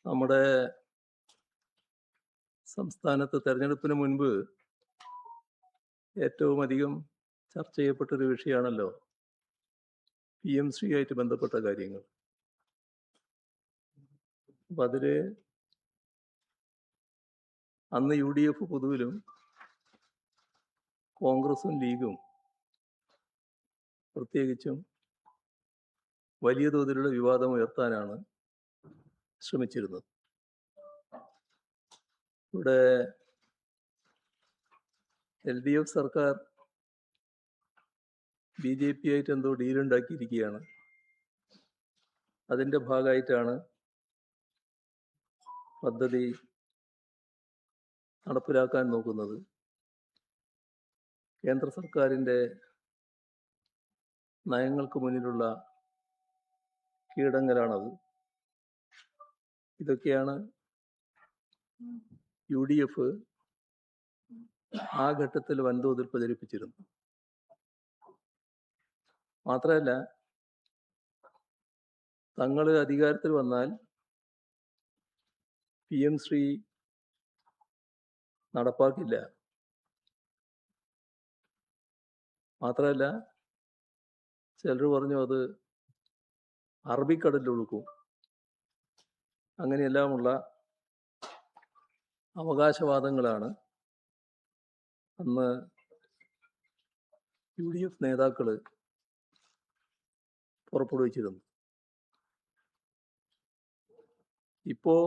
നമ്മുടെ സംസ്ഥാനത്ത് തെരഞ്ഞെടുപ്പിന് മുൻപ് ഏറ്റവും അധികം ചർച്ച ചെയ്യപ്പെട്ടൊരു വിഷയമാണല്ലോ PMC ആയിട്ട് ബന്ധപ്പെട്ട കാര്യങ്ങൾ. അപ്പം അതിൽ അന്ന് UDF പൊതുവിലും കോൺഗ്രസും ലീഗും പ്രത്യേകിച്ചും വലിയ തോതിലുള്ള വിവാദം ഉയർത്താനാണ് ശ്രമിച്ചിരുന്നത്. ഇവിടെ LDF സർക്കാർ BJP ആയിട്ട് എന്തോ ഡീലുണ്ടാക്കിയിരിക്കുകയാണ്. അതിൻ്റെ ഭാഗമായിട്ടാണ് പദ്ധതി നടപ്പിലാക്കാൻ നോക്കുന്നത്. കേന്ദ്ര സർക്കാരിൻ്റെ നയങ്ങൾക്ക് മുന്നിലുള്ള കീഴടങ്ങലാണത്. ഇതൊക്കെയാണ് UDF ആ ഘട്ടത്തിൽ വൻതോതിൽ പ്രചരിപ്പിച്ചിരുന്നു. മാത്രമല്ല, തങ്ങൾ അധികാരത്തിൽ വന്നാൽ PMC നടപ്പാക്കില്ല. മാത്രമല്ല, ചിലർ പറഞ്ഞു അത് അറബിക്കടലിൽ ഒഴുക്കും. അങ്ങനെയെല്ലാമുള്ള അവകാശവാദങ്ങളാണ് അന്ന് UDF നേതാക്കൾ പുറപ്പെടുവിച്ചിരുന്നു. ഇപ്പോൾ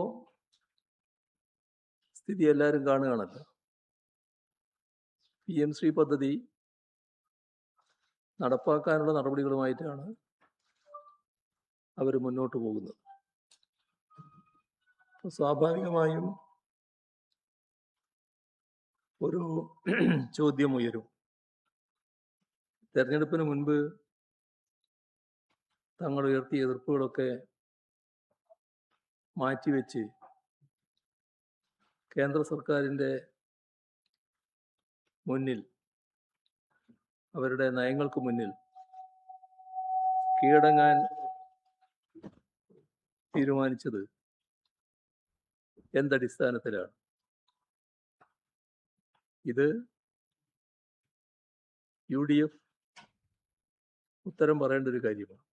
സ്ഥിതി എല്ലാവരും കാണുകയാണല്ലോ. PMC പദ്ധതി നടപ്പാക്കാനുള്ള നടപടികളുമായിട്ടാണ് അവർ മുന്നോട്ട് പോകുന്നത്. അപ്പോൾ സ്വാഭാവികമായും ഒരു ചോദ്യം ഉയരും. തെരഞ്ഞെടുപ്പിന് മുൻപ് തങ്ങൾ ഉയർത്തിയ എതിർപ്പുകളൊക്കെ മാറ്റിവെച്ച് കേന്ദ്ര സർക്കാരിൻ്റെ മുന്നിൽ, അവരുടെ നയങ്ങൾക്ക് മുന്നിൽ കീഴടങ്ങാൻ തീരുമാനിച്ചത് എന്തടിസ്ഥാനത്തിലാണ്? ഇത് UDF ഉത്തരം പറയേണ്ട ഒരു കാര്യമാണ്.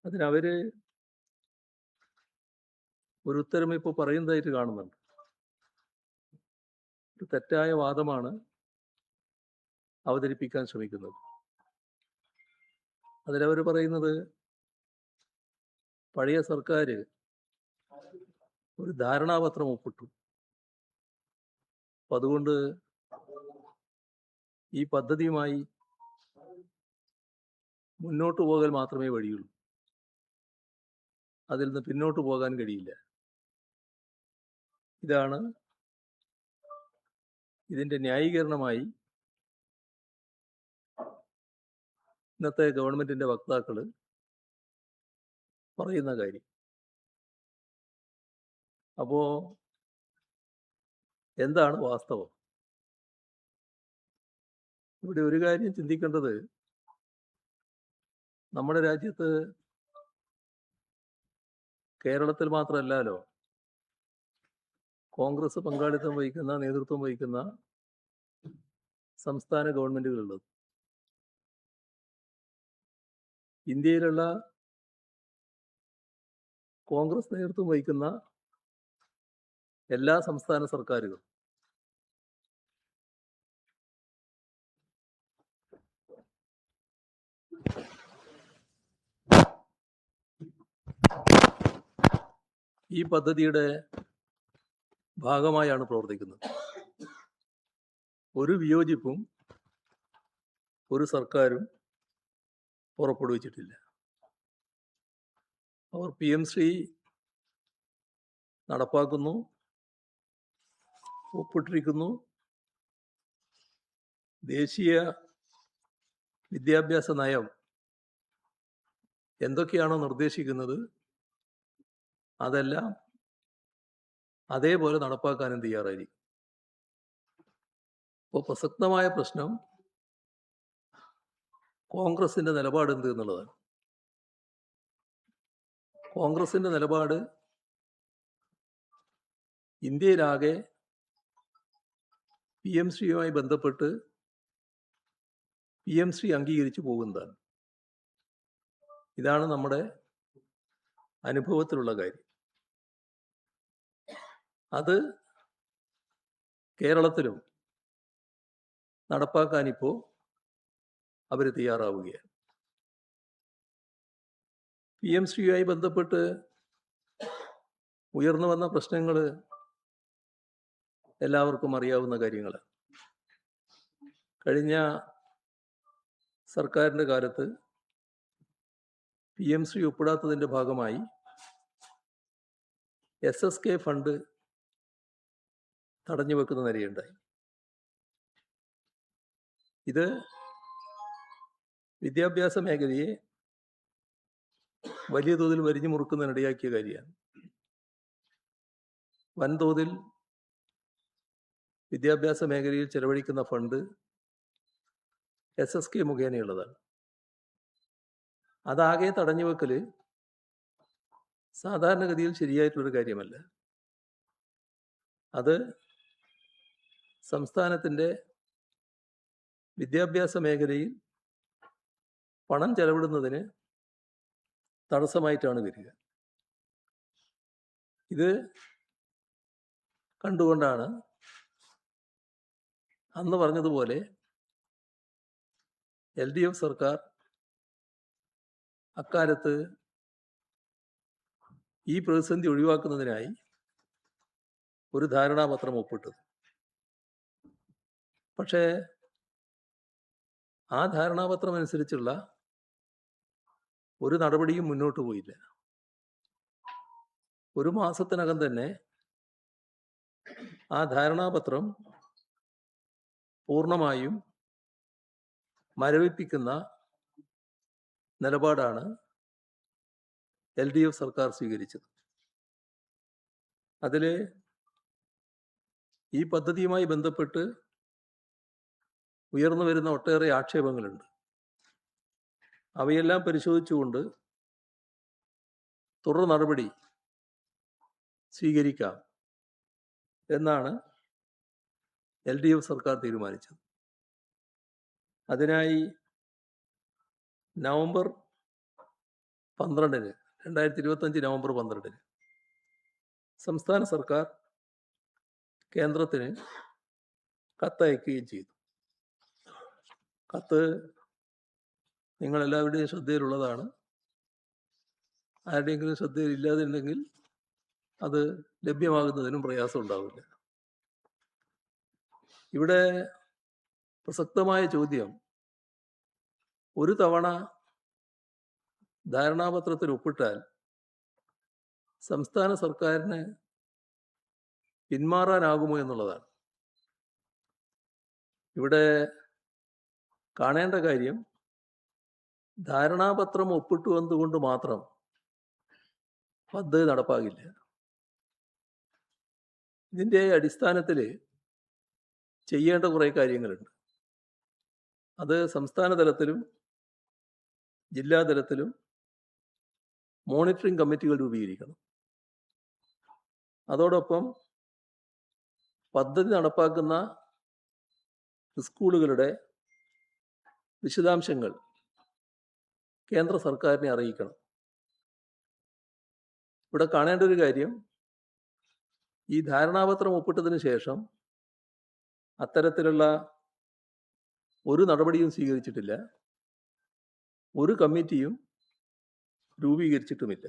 അതിനവര് ഒരു ഉത്തരം ഇപ്പോൾ പറയുന്നതായിട്ട് കാണുന്നുണ്ട്. ഒരു തെറ്റായ വാദമാണ് അവതരിപ്പിക്കാൻ ശ്രമിക്കുന്നത്. അതിലവർ പറയുന്നത് പഴയ സർക്കാർ ഒരു ധാരണാപത്രം ഒപ്പിട്ടു. അപ്പം അതുകൊണ്ട് ഈ പദ്ധതിയുമായി മുന്നോട്ട് പോകാൻ മാത്രമേ വഴിയുള്ളൂ, അതിൽ നിന്ന് പിന്നോട്ട് പോകാൻ കഴിയില്ല. ഇതാണ് ഇതിൻ്റെ ന്യായീകരണമായി ഇന്നത്തെ ഗവൺമെന്റിന്റെ വക്താക്കൾ പറയുന്ന കാര്യം. അപ്പോ എന്താണ് വാസ്തവം? ഇവിടെ ഒരു കാര്യം ചിന്തിക്കേണ്ടത്, നമ്മുടെ രാജ്യത്ത് കേരളത്തിൽ മാത്രമല്ലല്ലോ കോൺഗ്രസ് പങ്കാളിത്തം വഹിക്കുന്ന, നേതൃത്വം വഹിക്കുന്ന സംസ്ഥാന ഗവൺമെന്റുകളുള്ളത്. ഇന്ത്യയിലുള്ള കോൺഗ്രസ് നേതൃത്വം വഹിക്കുന്ന എല്ലാ സംസ്ഥാന സർക്കാരുകളും ഈ പദ്ധതിയുടെ ഭാഗമായാണ് പ്രവർത്തിക്കുന്നത്. ഒരു വിയോജിപ്പും ഒരു സർക്കാരും പുറപ്പെടുവിച്ചിട്ടില്ല. അവർ PMC നടപ്പാക്കുന്നു, ഒപ്പിട്ടിരിക്കുന്നു. ദേശീയ വിദ്യാഭ്യാസ നയം എന്തൊക്കെയാണോ നിർദ്ദേശിക്കുന്നത് അതെല്ലാം അതേപോലെ നടപ്പാക്കാനും തയ്യാറായിരിക്കും. അപ്പോൾ പ്രസക്തമായ പ്രശ്നം കോൺഗ്രസിന്റെ നിലപാട് എന്ത് എന്നുള്ളതാണ്. കോൺഗ്രസിൻ്റെ നിലപാട് ഇന്ത്യയിലാകെ PMശ്രീയുമായി ബന്ധപ്പെട്ട് PMശ്രീ അംഗീകരിച്ചു പോകുന്നതാണ്. ഇതാണ് നമ്മുടെ അനുഭവത്തിലുള്ള കാര്യം. അത് കേരളത്തിലും നടപ്പാക്കാനിപ്പോൾ അവർ തയ്യാറാവുകയാണ്. PMശ്രീയുമായി ബന്ധപ്പെട്ട് ഉയർന്നു വന്ന പ്രശ്നങ്ങൾ എല്ലാവർക്കും അറിയാവുന്ന കാര്യങ്ങളാണ്. കഴിഞ്ഞ സർക്കാരിൻ്റെ കാലത്ത് PMശ്രീ ഒപ്പിടാത്തതിൻ്റെ ഭാഗമായി SSK ഫണ്ട് തടഞ്ഞു വെക്കുന്ന നിലയുണ്ടായി. ഇത് വിദ്യാഭ്യാസ മേഖലയെ വലിയ തോതിൽ വരിഞ്ഞു മുറുക്കുന്നതിനിടയാക്കിയ കാര്യമാണ്. വൻതോതിൽ വിദ്യാഭ്യാസ മേഖലയിൽ ചെലവഴിക്കുന്ന ഫണ്ട് SSK മുഖേനയുള്ളതാണ്. അതാകെ തടഞ്ഞു വെക്കൽ സാധാരണഗതിയിൽ ശരിയായിട്ടുള്ളൊരു കാര്യമല്ല. അത് സംസ്ഥാനത്തിൻ്റെ വിദ്യാഭ്യാസ മേഖലയിൽ പണം ചെലവിടുന്നതിന് തടസ്സമായിട്ടാണ് വരിക. ഇത് കണ്ടുകൊണ്ടാണ് അന്ന് പറഞ്ഞതുപോലെ LDF സർക്കാർ അക്കാലത്ത് ഈ പ്രതിസന്ധി ഒഴിവാക്കുന്നതിനായി ഒരു ധാരണാപത്രം ഒപ്പിട്ടത്. പക്ഷേ ആ ധാരണാപത്രം അനുസരിച്ചുള്ള ഒരു നടപടിയും മുന്നോട്ട് പോയില്ല. ഒരു മാസത്തിനകം തന്നെ ആ ധാരണാപത്രം പൂർണ്ണമായും മരവിപ്പിക്കുന്ന നിലപാടാണ് LDF സർക്കാർ സ്വീകരിച്ചത്. അതിൽ ഈ പദ്ധതിയുമായി ബന്ധപ്പെട്ട് ഉയർന്നു വരുന്ന ഒട്ടേറെ ആക്ഷേപങ്ങളുണ്ട്. അവയെല്ലാം പരിശോധിച്ചുകൊണ്ട് തുടർ നടപടി സ്വീകരിക്കാം എന്നാണ് LDF സർക്കാർ തീരുമാനിച്ചത്. അതിനായി നവംബർ 12 2025 നവംബർ 12 സംസ്ഥാന സർക്കാർ കേന്ദ്രത്തിന് കത്തയക്കുകയും ചെയ്തു. കത്ത് നിങ്ങളെല്ലാവരുടെയും ശ്രദ്ധയിലുള്ളതാണ്. ആരുടെയെങ്കിലും ശ്രദ്ധയിൽ ഇല്ലാതിരുന്നെങ്കിൽ അത് ലഭ്യമാകുന്നതിനും പ്രയാസം ഉണ്ടാവില്ല. ഇവിടെ പ്രസക്തമായ ചോദ്യം, ഒരു തവണ ധാരണാപത്രത്തിൽ ഒപ്പിട്ടാൽ സംസ്ഥാന സർക്കാരിന് പിന്മാറാനാകുമോ എന്നുള്ളതാണ്. ഇവിടെ കാണേണ്ട കാര്യം, ധാരണാപത്രം ഒപ്പിട്ടു വന്നുകൊണ്ട് മാത്രം പദ്ധതി നടപ്പാകില്ല. ഇതിൻ്റെ അടിസ്ഥാനത്തിൽ ചെയ്യേണ്ട കുറേ കാര്യങ്ങളുണ്ട്. അത് സംസ്ഥാന തലത്തിലും ജില്ലാതലത്തിലും മോണിറ്ററിംഗ് കമ്മിറ്റികൾ രൂപീകരിക്കണം. അതോടൊപ്പം പദ്ധതി നടപ്പാക്കുന്ന സ്കൂളുകളുടെ വിശദാംശങ്ങൾ കേന്ദ്ര സർക്കാരിനെ അറിയിക്കണം. ഇവിടെ കാണേണ്ട ഒരു കാര്യം, ഈ ധാരണാപത്രം ഒപ്പിട്ടതിന് ശേഷം അത്തരത്തിലുള്ള ഒരു നടപടിയും സ്വീകരിച്ചിട്ടില്ല, ഒരു കമ്മിറ്റിയും രൂപീകരിച്ചിട്ടുമില്ല.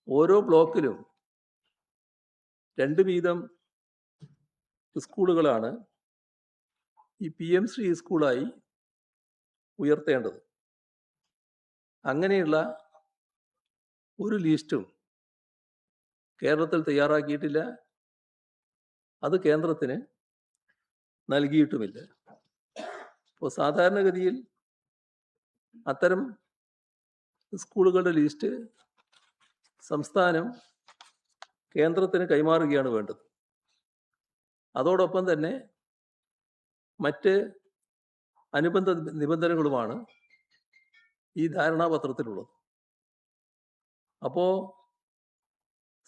ഓരോ ബ്ലോക്കിലും 2 വീതം സ്കൂളുകളാണ് ഈ PMശ്രീ സ്കൂളായി ഉയർത്തേണ്ടത്. അങ്ങനെയുള്ള ഒരു ലിസ്റ്റും കേരളത്തിൽ തയ്യാറാക്കിയിട്ടില്ല, അത് കേന്ദ്രത്തിന് നൽകിയിട്ടുമില്ല. അപ്പോൾ സാധാരണഗതിയിൽ അത്തരം സ്കൂളുകളുടെ ലിസ്റ്റ് സംസ്ഥാനം കേന്ദ്രത്തിന് കൈമാറുകയാണ് വേണ്ടത്. അതോടൊപ്പം തന്നെ മറ്റ് അനുബന്ധ നിബന്ധനകളുമാണ് ഈ ധാരണാപത്രത്തിലുള്ളത്. അപ്പോൾ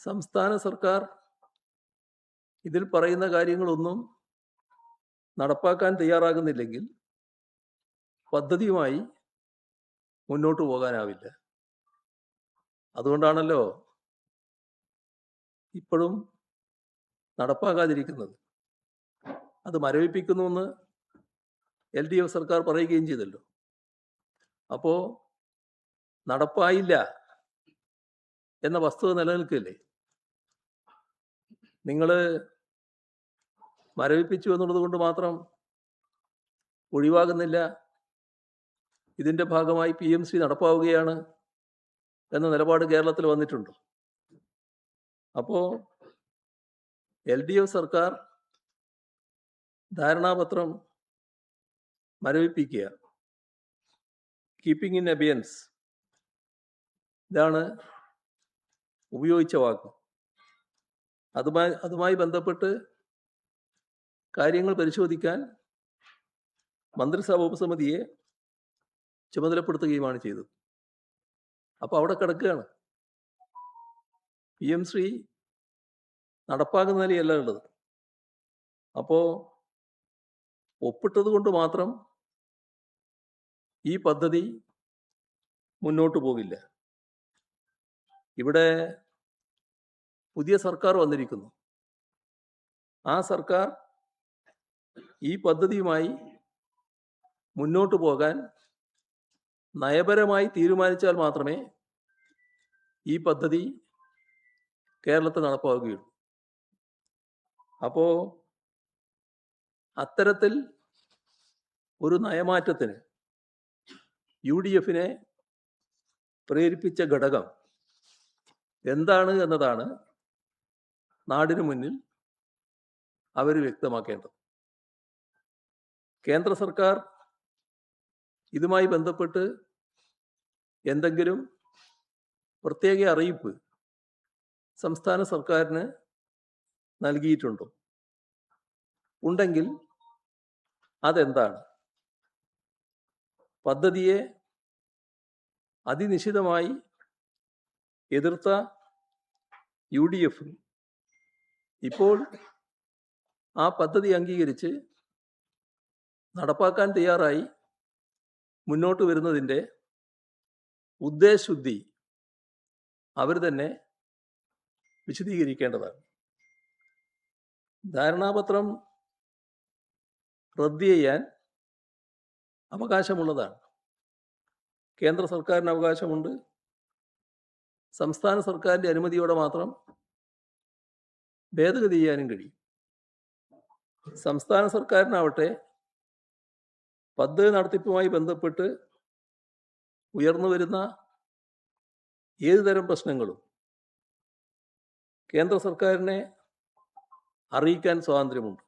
സംസ്ഥാന സർക്കാർ ഇതിൽ പറയുന്ന കാര്യങ്ങളൊന്നും നടപ്പാക്കാൻ തയ്യാറാകുന്നില്ലെങ്കിൽ പദ്ധതിയുമായി മുന്നോട്ട് പോകാനാവില്ല. അതുകൊണ്ടാണല്ലോ ഇപ്പോഴും നടപ്പാക്കാതിരിക്കുന്നത്. അത് മരവിപ്പിക്കുന്നുവെന്ന് LDF സർക്കാർ പറയുകയും ചെയ്തല്ലോ. അപ്പോൾ നടപ്പായില്ല എന്ന വസ്തുത നിലനിൽക്കില്ലേ? നിങ്ങൾ മരവിപ്പിച്ചു എന്നുള്ളത് കൊണ്ട് മാത്രം ഒഴിവാകുന്നില്ല, ഇതിൻ്റെ ഭാഗമായി PMC നടപ്പാവുകയാണ് എന്ന നിലപാട് കേരളത്തിൽ വന്നിട്ടുണ്ട്. അപ്പോൾ LDF സർക്കാർ ധാരണാപത്രം മരവിപ്പിക്കുക, കീപ്പിംഗ് ഇൻ അബിയൻസ്, ഇതാണ് ഉപയോഗിച്ച വാക്ക്. അതുമായി ബന്ധപ്പെട്ട് കാര്യങ്ങൾ പരിശോധിക്കാൻ മന്ത്രിസഭ ഉപസമിതിയെ ചുമതലപ്പെടുത്തുകയുമാണ് ചെയ്തത്. അപ്പോൾ അവിടെ കിടക്കുകയാണ്. PMC നടപ്പാക്കുന്ന നിലയല്ല ഉള്ളത്. അപ്പോൾ ഒപ്പിട്ടത് കൊണ്ട് മാത്രം ഈ പദ്ധതി മുന്നോട്ട് പോകില്ല. ഇവിടെ പുതിയ സർക്കാർ വന്നിരിക്കുന്നു. ആ സർക്കാർ ഈ പദ്ധതിയുമായി മുന്നോട്ട് പോകാൻ നയപരമായി തീരുമാനിച്ചാൽ മാത്രമേ ഈ പദ്ധതി കേരളത്തിൽ നടപ്പാവുകയുള്ളൂ. അപ്പോൾ അത്തരത്തിൽ ഒരു നയമാറ്റത്തിന് UDF-നെ പ്രേരിപ്പിച്ച ഘടകം എന്താണ് എന്നതാണ് നാടിനു മുന്നിൽ അവർ വ്യക്തമാക്കേണ്ടത്. കേന്ദ്ര സർക്കാർ ഇതുമായി ബന്ധപ്പെട്ട് എന്തെങ്കിലും പ്രത്യേക അറിയിപ്പ് സംസ്ഥാന സർക്കാരിന് നൽകിയിട്ടുണ്ടോ? ഉണ്ടെങ്കിൽ അതെന്താണ്? പദ്ധതിയെ അതിനിശിതമായി എതിർത്ത UDF ഇപ്പോൾ ആ പദ്ധതി അംഗീകരിച്ച് നടപ്പാക്കാൻ തയ്യാറായി മുന്നോട്ട് വരുന്നതിൻ്റെ ഉദ്ദേശശുദ്ധി അവർ തന്നെ വിശദീകരിക്കേണ്ടതാണ്. ധാരണാപത്രം റദ്ദ് ചെയ്യാൻ അവകാശമുള്ളതാണ്. കേന്ദ്ര സർക്കാരിന് അവകാശമുണ്ട്. സംസ്ഥാന സർക്കാരിൻ്റെ അനുമതിയോടെ മാത്രം ഭേദഗതി ചെയ്യാനും കഴിയും. സംസ്ഥാന സർക്കാരിനാവട്ടെ പദ്ധതി നടത്തിപ്പുമായി ബന്ധപ്പെട്ട് ഉയർന്നു വരുന്ന ഏതുതരം പ്രശ്നങ്ങളും കേന്ദ്ര സർക്കാരിനെ അറിയിക്കാൻ സ്വാതന്ത്ര്യമുണ്ട്.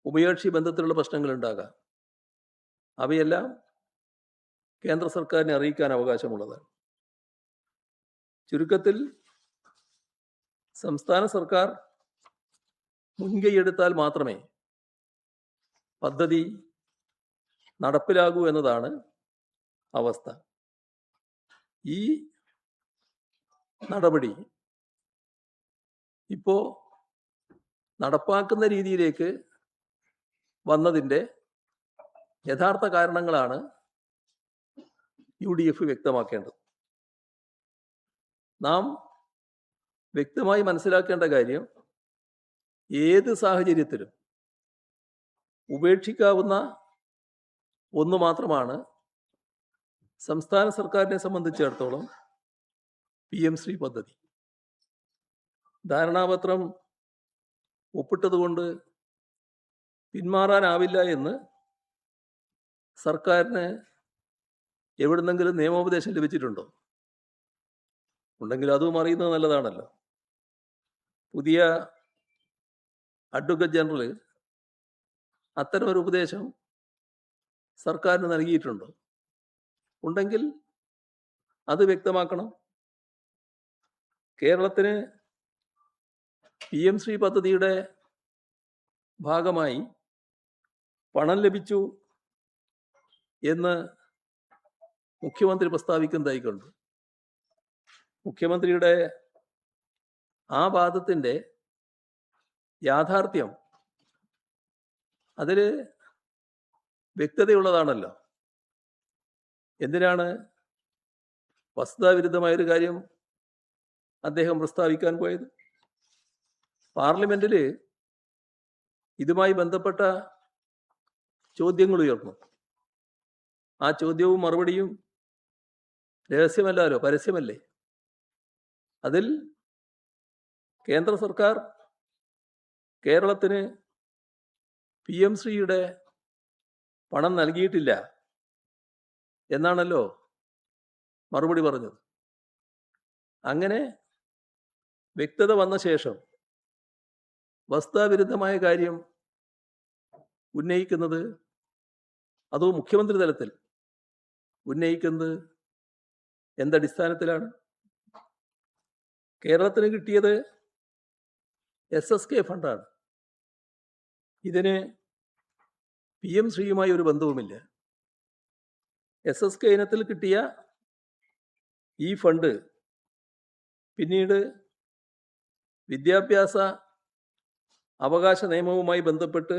ഉഭയകക്ഷി ബന്ധത്തിലുള്ള പ്രശ്നങ്ങളുണ്ടാകാം. അവയെല്ലാം കേന്ദ്ര സർക്കാരിനെ അറിയിക്കാൻ അവകാശമുള്ളതാണ്. ചുരുക്കത്തിൽ സംസ്ഥാന സർക്കാർ മുൻകൈയെടുത്താൽ മാത്രമേ പദ്ധതി നടപ്പിലാകൂ എന്നതാണ് അവസ്ഥ. ഈ നടപടി ഇപ്പോൾ നടപ്പാക്കുന്ന രീതിയിലേക്ക് വന്നതിൻ്റെ യഥാർത്ഥ കാരണങ്ങളാണ് UDF വ്യക്തമാക്കേണ്ടത്. നാം വ്യക്തമായി മനസ്സിലാക്കേണ്ട കാര്യം, ഏത് സാഹചര്യത്തിലും ഉപേക്ഷിക്കാവുന്ന ഒന്ന് മാത്രമാണ് സംസ്ഥാന സർക്കാരിനെ സംബന്ധിച്ചിടത്തോളം PMC പദ്ധതി. ധാരണാപത്രം ഒപ്പിട്ടതുകൊണ്ട് പിന്മാറാനാവില്ല എന്ന് സർക്കാരിന് എവിടുന്നെങ്കിലും നിയമോപദേശം ലഭിച്ചിട്ടുണ്ടോ? ഉണ്ടെങ്കിൽ അതും അറിയുന്നത് നല്ലതാണല്ലോ. പുതിയ അഡ്വക്കേറ്റ് ജനറൽ അത്തരമൊരു ഉപദേശം സർക്കാരിന് നൽകിയിട്ടുണ്ടോ? ഉണ്ടെങ്കിൽ അത് വ്യക്തമാക്കണം. കേരളത്തിന് PMC പദ്ധതിയുടെ ഭാഗമായി പണം ലഭിച്ചു എന്ന് മുഖ്യമന്ത്രി പ്രസ്താവിക്കുന്നതായി കണ്ടു. മുഖ്യമന്ത്രിയുടെ ആ വാദത്തിൻ്റെ യാഥാർത്ഥ്യം അതിൽ വ്യക്തതയുള്ളതാണല്ലോ. എന്തിനാണ് വസ്തുതാവിരുദ്ധമായൊരു കാര്യം അദ്ദേഹം പ്രസ്താവിക്കാൻ പോയത്? പാർലമെന്റിൽ ഇതുമായി ബന്ധപ്പെട്ട ചോദ്യങ്ങൾ ഉയർന്നു. ആ ചോദ്യവും മറുപടിയും രഹസ്യമല്ലല്ലോ, പരസ്യമല്ലേ. അതിൽ കേന്ദ്ര സർക്കാർ കേരളത്തിന് PM-ശ്രീയുടെ പണം നൽകിയിട്ടില്ല എന്നാണല്ലോ മറുപടി പറഞ്ഞത്. അങ്ങനെ വ്യക്തത വന്ന ശേഷം വസ്തുതാവിരുദ്ധമായ കാര്യം ഉന്നയിക്കുന്നത്, അതോ മുഖ്യമന്ത്രി തലത്തിൽ ഉന്നയിക്കുന്നത് എന്തടിസ്ഥാനത്തിലാണ്? കേരളത്തിന് കിട്ടിയത് SSK ഫണ്ടാണ്. ഇതിന് PM-ശ്രീയുമായി ഒരു ബന്ധവുമില്ല. SSK ഇനത്തിൽ കിട്ടിയ ഈ ഫണ്ട് പിന്നീട് വിദ്യാഭ്യാസ അവകാശ നിയമവുമായി ബന്ധപ്പെട്ട്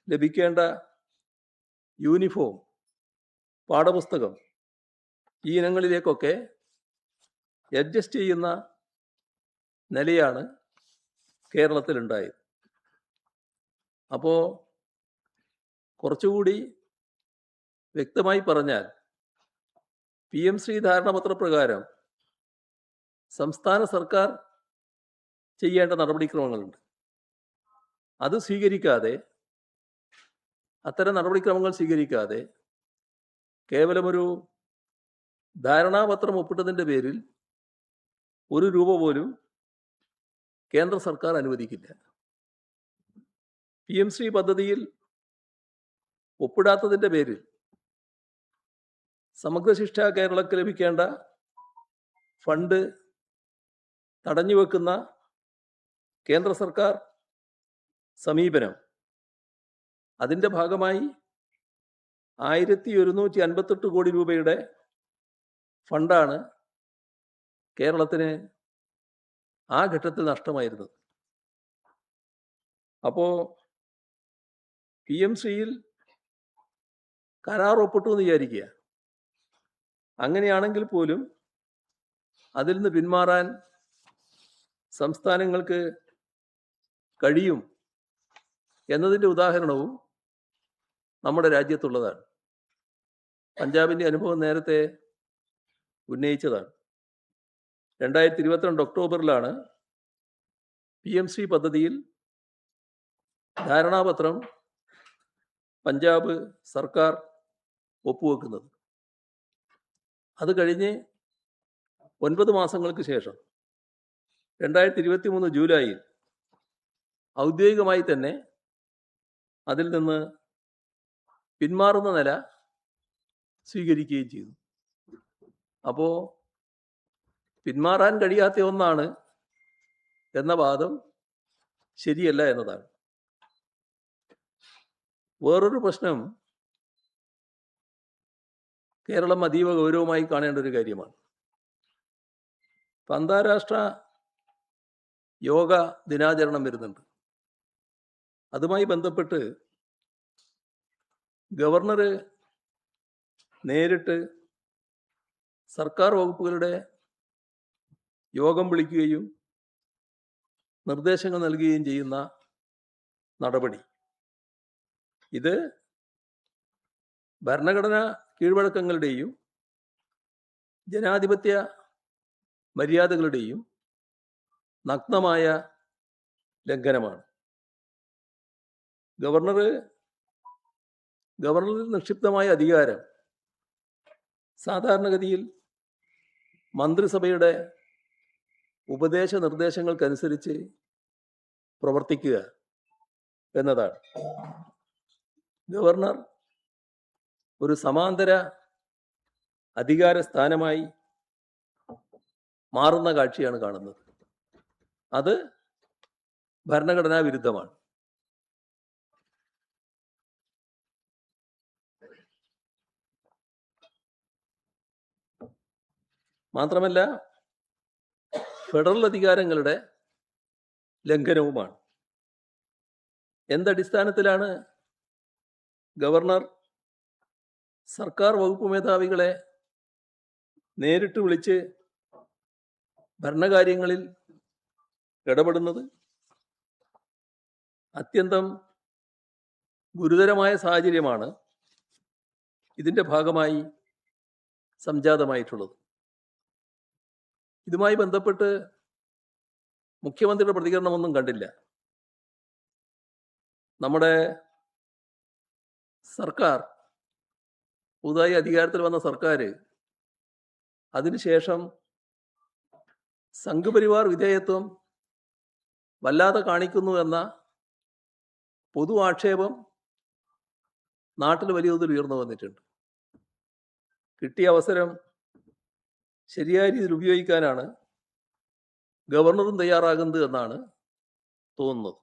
ലഭിക്കേണ്ട യൂണിഫോം, പാഠപുസ്തകം, ഈ ഇനങ്ങളിലേക്കൊക്കെ അഡ്ജസ്റ്റ് ചെയ്യുന്ന നിലയാണ് കേരളത്തിലുണ്ടായത്. അപ്പോൾ കുറച്ചുകൂടി വ്യക്തമായി പറഞ്ഞാൽ, PM-ശ്രീ ധാരണാപത്രപ്രകാരം സംസ്ഥാന സർക്കാർ ചെയ്യേണ്ട നടപടിക്രമങ്ങളുണ്ട്. അത് സ്വീകരിക്കാതെ, അത്തരം നടപടിക്രമങ്ങൾ സ്വീകരിക്കാതെ കേവലമൊരു ധാരണാപത്രം ഒപ്പിട്ടതിൻ്റെ പേരിൽ ₹1 പോലും കേന്ദ്ര സർക്കാർ അനുവദിക്കില്ല. PM-ശ്രീ പദ്ധതിയിൽ ഒപ്പിടാത്തതിൻ്റെ പേരിൽ സമഗ്ര ശിക്ഷ കേരളക്ക് ലഭിക്കേണ്ട ഫണ്ട് തടഞ്ഞുവെക്കുന്ന കേന്ദ്ര സർക്കാർ സമീപനം, അതിൻ്റെ ഭാഗമായി 1158 കോടി രൂപയുടെ ഫണ്ടാണ് കേരളത്തിന് ആ ഘട്ടത്തിൽ നഷ്ടമായിരുന്നത്. അപ്പോൾ PM-ശ്രീയിൽ കരാർ ഒപ്പിട്ടു എന്ന് വിചാരിക്കുക. അങ്ങനെയാണെങ്കിൽ പോലും അതിൽ നിന്ന് പിന്മാറാൻ സംസ്ഥാനങ്ങൾക്ക് കഴിയും എന്നതിൻ്റെ ഉദാഹരണവും നമ്മുടെ രാജ്യത്തുള്ളതാണ്. പഞ്ചാബിൻ്റെ അനുഭവം നേരത്തെ ഉന്നയിച്ചതാണ്. 2022 ഒക്ടോബറിലാണ് PM-ശ്രീ പദ്ധതിയിൽ ധാരണാപത്രം പഞ്ചാബ് സർക്കാർ ഒപ്പുവെക്കുന്നത്. അത് കഴിഞ്ഞ് 9 മാസങ്ങൾക്ക് ശേഷം 2023 ജൂലൈയിൽ ഔദ്യോഗികമായി തന്നെ അതിൽ നിന്ന് പിന്മാറുന്ന നില സ്വീകരിക്കുകയും ചെയ്തു. അപ്പോൾ പിന്മാറാൻ കഴിയാത്ത ഒന്നാണ് എന്ന വാദം ശരിയല്ല എന്നതാണ്. വേറൊരു പ്രശ്നം കേരളം അതീവ ഗൗരവമായി കാണേണ്ട ഒരു കാര്യമാണ്. അന്താരാഷ്ട്ര യോഗ ദിനാചരണം വരുന്നുണ്ട്. അതുമായി ബന്ധപ്പെട്ട് ഗവർണർ നേരിട്ട് സർക്കാർ വകുപ്പുകളുടെ യോഗം വിളിക്കുകയും നിർദ്ദേശങ്ങൾ നൽകുകയും ചെയ്യുന്ന നടപടി, ഇത് ഭരണഘടനാ കീഴ്വഴക്കങ്ങളുടെയും ജനാധിപത്യ മര്യാദകളുടെയും നഗ്നമായ ലംഘനമാണ്. ഗവർണറിൽ നിക്ഷിപ്തമായ അധികാരം സാധാരണഗതിയിൽ മന്ത്രിസഭയുടെ ഉപദേശ നിർദ്ദേശങ്ങൾക്കനുസരിച്ച് പ്രവർത്തിക്കുക എന്നതാണ്. ഗവർണർ ഒരു സമാന്തര അധികാര സ്ഥാനമായി മാറുന്ന കാഴ്ചയാണ് കാണുന്നത്. അത് ഭരണഘടനാ വിരുദ്ധമാണ്. മാത്രമല്ല, ഫെഡറൽ അധികാരങ്ങളുടെ ലംഘനവുമാണ്. എന്തടിസ്ഥാനത്തിലാണ് ഗവർണർ സർക്കാർ വകുപ്പ് മേധാവികളെ നേരിട്ട് വിളിച്ച് ഭരണകാര്യങ്ങളിൽ ഇടപെടുന്നത്? അത്യന്തം ഗുരുതരമായ സാഹചര്യമാണ് ഇതിൻ്റെ ഭാഗമായി സംജാതമായിട്ടുള്ളത്. ഇതുമായി ബന്ധപ്പെട്ട് മുഖ്യമന്ത്രിയുടെ പ്രതികരണമൊന്നും കണ്ടില്ല. നമ്മുടെ സർക്കാർ, പുതുതായി അധികാരത്തിൽ വന്ന സർക്കാർ, അതിനുശേഷം സംഘപരിവാർ വിധേയത്വം വല്ലാതെ കാണിക്കുന്നു എന്ന പൊതു ആക്ഷേപം നാട്ടിൽ വലിയ തോതിൽ ഉയർന്നു വന്നിട്ടുണ്ട്. കിട്ടിയ അവസരം ശരിയായ രീതിയിൽ ഉപയോഗിക്കാനാണ് ഗവർണറും തയ്യാറാകുന്നത് എന്നാണ് തോന്നുന്നത്.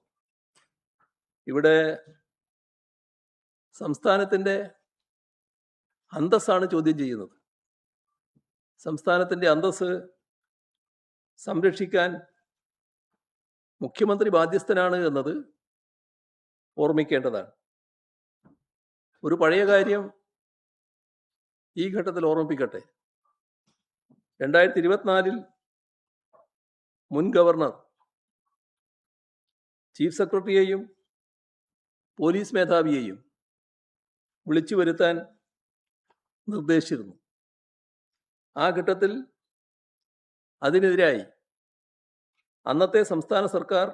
ഇവിടെ സംസ്ഥാനത്തിൻ്റെ അന്തസ്സാണ് ചോദ്യം ചെയ്യുന്നത്. സംസ്ഥാനത്തിൻ്റെ അന്തസ്സ് സംരക്ഷിക്കാൻ മുഖ്യമന്ത്രി ബാധ്യസ്ഥനാണ് എന്നത് ഓർമ്മിക്കേണ്ടതാണ്. ഒരു പഴയ കാര്യം ഈ ഘട്ടത്തിൽ ഓർമ്മിപ്പിക്കട്ടെ. 2024 മുൻ ഗവർണർ ചീഫ് സെക്രട്ടറിയെയും പോലീസ് മേധാവിയെയും വിളിച്ചു വരുത്താൻ നിർദ്ദേശിച്ചിരുന്നു. ആ ഘട്ടത്തിൽ അതിനെതിരായി അന്നത്തെ സംസ്ഥാന സർക്കാർ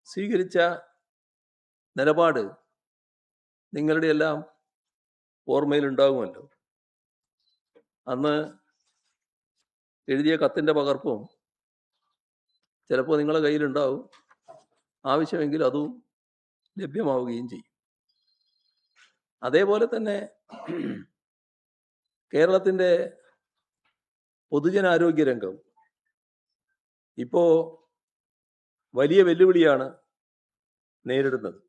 സ്വീകരിച്ച നിലപാട് നിങ്ങളുടെ എല്ലാം ഓർമ്മയിലുണ്ടാകുമല്ലോ. അന്ന് എഴുതിയ കത്തിൻ്റെ പകർപ്പും ചിലപ്പോൾ നിങ്ങളുടെ കയ്യിലുണ്ടാവും. ആവശ്യമെങ്കിൽ അതും ലഭ്യമാവുകയും ചെയ്യും. അതേപോലെ തന്നെ കേരളത്തിൻ്റെ പൊതുജനാരോഗ്യ രംഗം ഇപ്പോൾ വലിയ വെല്ലുവിളിയാണ് നേരിടുന്നത്.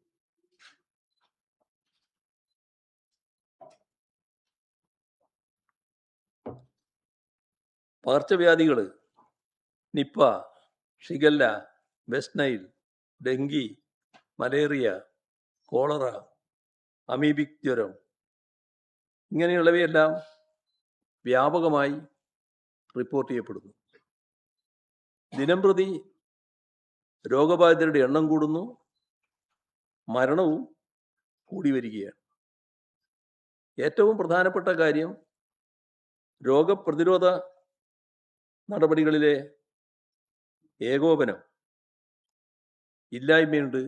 പകർച്ചവ്യാധികൾ, Nipah, shigella, west Nile, dengue, malaria, cholera, amoebic ജ്വരം, ഇങ്ങനെയുള്ളവയെല്ലാം വ്യാപകമായി റിപ്പോർട്ട് ചെയ്യപ്പെടുന്നു. ദിനംപ്രതി രോഗബാധിതരുടെ എണ്ണം കൂടുന്നു, മരണവും കൂടി വരികയാണ്. ഏറ്റവും പ്രധാനപ്പെട്ട കാര്യം രോഗപ്രതിരോധ നടപടികളിലെ ഏകോപനം ഇല്ലായ്മയുണ്ട്,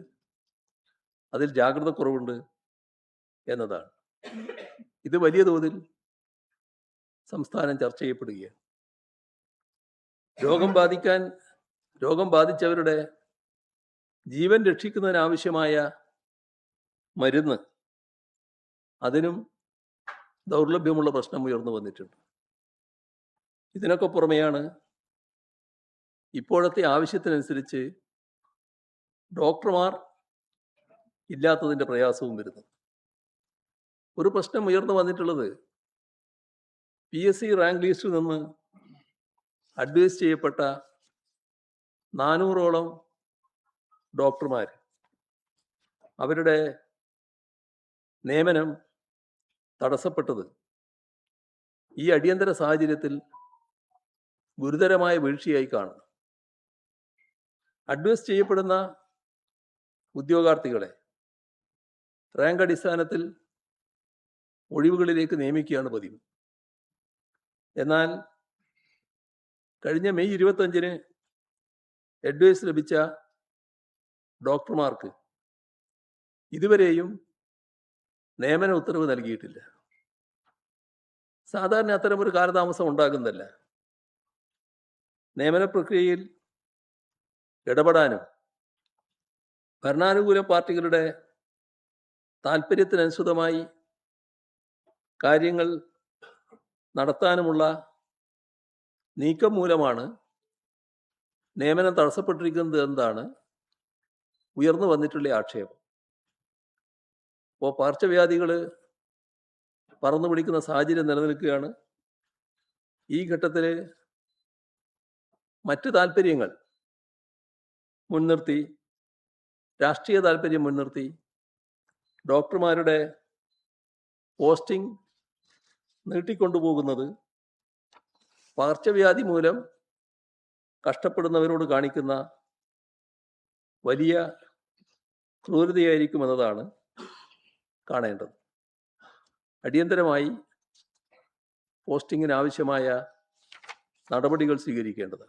അതിൽ ജാഗ്രത കുറവുണ്ട് എന്നതാണ്. ഇത് വലിയ തോതിൽ സംസ്ഥാനം ചർച്ച ചെയ്യപ്പെടുകയാണ്. രോഗം ബാധിച്ചവരുടെ ജീവൻ രക്ഷിക്കുന്നതിനാവശ്യമായ മരുന്ന്, അതിനും ദൗർലഭ്യമുള്ള പ്രശ്നം ഉയർന്നു വന്നിട്ടുണ്ട്. ഇതിനൊക്കെ പുറമെയാണ് ഇപ്പോഴത്തെ ആവശ്യത്തിനനുസരിച്ച് ഡോക്ടർമാർ ഇല്ലാത്തതിൻ്റെ പ്രയാസവും വരുന്നത്. ഒരു പ്രശ്നം ഉയർന്നു വന്നിട്ടുള്ളത് PSC റാങ്ക് ലിസ്റ്റിൽ നിന്ന് അഡ്വൈസ് ചെയ്യപ്പെട്ട 400ഓളം ഡോക്ടർമാർ, അവരുടെ നിയമനം തടസ്സപ്പെട്ടത് ഈ അടിയന്തര സാഹചര്യത്തിൽ ഗുരുതരമായ വീഴ്ചയായി കാണുന്നു. അഡ്വൈസ് ചെയ്യപ്പെടുന്ന ഉദ്യോഗാർത്ഥികളെ റാങ്ക് അടിസ്ഥാനത്തിൽ ഒഴിവുകളിലേക്ക് നിയമിക്കുകയാണ് പതിവ്. എന്നാൽ കഴിഞ്ഞ മെയ് 25-ന് അഡ്വൈസ് ലഭിച്ച ഡോക്ടർമാർക്ക് ഇതുവരെയും നിയമന ഉത്തരവ് നൽകിയിട്ടില്ല. സാധാരണ അത്തരമൊരു കാലതാമസം ഉണ്ടാകുന്നില്ല. നിയമന പ്രക്രിയയിൽ ഇടപെടാനും ഭരണാനുകൂല പാർട്ടികളുടെ താൽപ്പര്യത്തിനനുസൃതമായി കാര്യങ്ങൾ നടത്താനുമുള്ള നീക്കം മൂലമാണ് നിയമനം തടസ്സപ്പെട്ടിരിക്കുന്നത് എന്നതാണ് ഉയർന്നു വന്നിട്ടുള്ള ആക്ഷേപം. അപ്പോൾ പകർച്ചവ്യാധികൾ പറന്നു പിടിക്കുന്ന സാഹചര്യം നിലനിൽക്കുകയാണ്. ഈ ഘട്ടത്തിൽ മറ്റ് താല്പര്യങ്ങൾ മുൻനിർത്തി, രാഷ്ട്രീയ താല്പര്യം മുൻനിർത്തി ഡോക്ടർമാരുടെ പോസ്റ്റിംഗ് നീട്ടിക്കൊണ്ടുപോകുന്നത് പകർച്ചവ്യാധി മൂലം കഷ്ടപ്പെടുന്നവരോട് കാണിക്കുന്ന വലിയ ക്രൂരതയായിരിക്കുമെന്നതാണ് കാണേണ്ടത്. അടിയന്തരമായി പോസ്റ്റിങ്ങിന് ആവശ്യമായ നടപടികൾ സ്വീകരിക്കേണ്ടത്.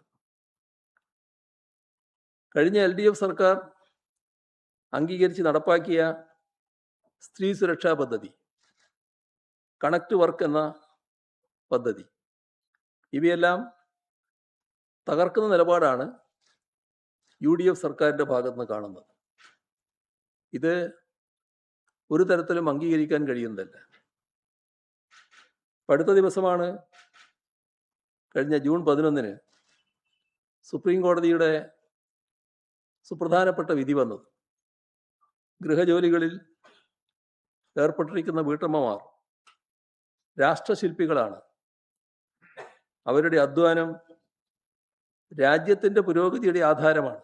കഴിഞ്ഞ LDF സർക്കാർ അംഗീകരിച്ച് നടപ്പാക്കിയ സ്ത്രീ സുരക്ഷാ പദ്ധതി, കണക്ട് വർക്ക് എന്ന പദ്ധതി, ഇവയെല്ലാം തകർക്കുന്ന നിലപാടാണ് UDF സർക്കാരിൻ്റെ ഭാഗത്തുനിന്ന് കാണുന്നത്. ഇത് ഒരു തരത്തിലും അംഗീകരിക്കാൻ കഴിയുന്നതല്ല. അടുത്ത ദിവസമാണ്, കഴിഞ്ഞ ജൂൺ 11 സുപ്രീം കോടതിയുടെ സുപ്രധാനപ്പെട്ട വിധി വന്നത്. ഗൃഹജോലികളിൽ ഏർപ്പെട്ടിരിക്കുന്ന വീട്ടമ്മമാർ രാഷ്ട്രശില്പികളാണ്. അവരുടെ അധ്വാനം രാജ്യത്തിൻ്റെ പുരോഗതിയുടെ ആധാരമാണ്.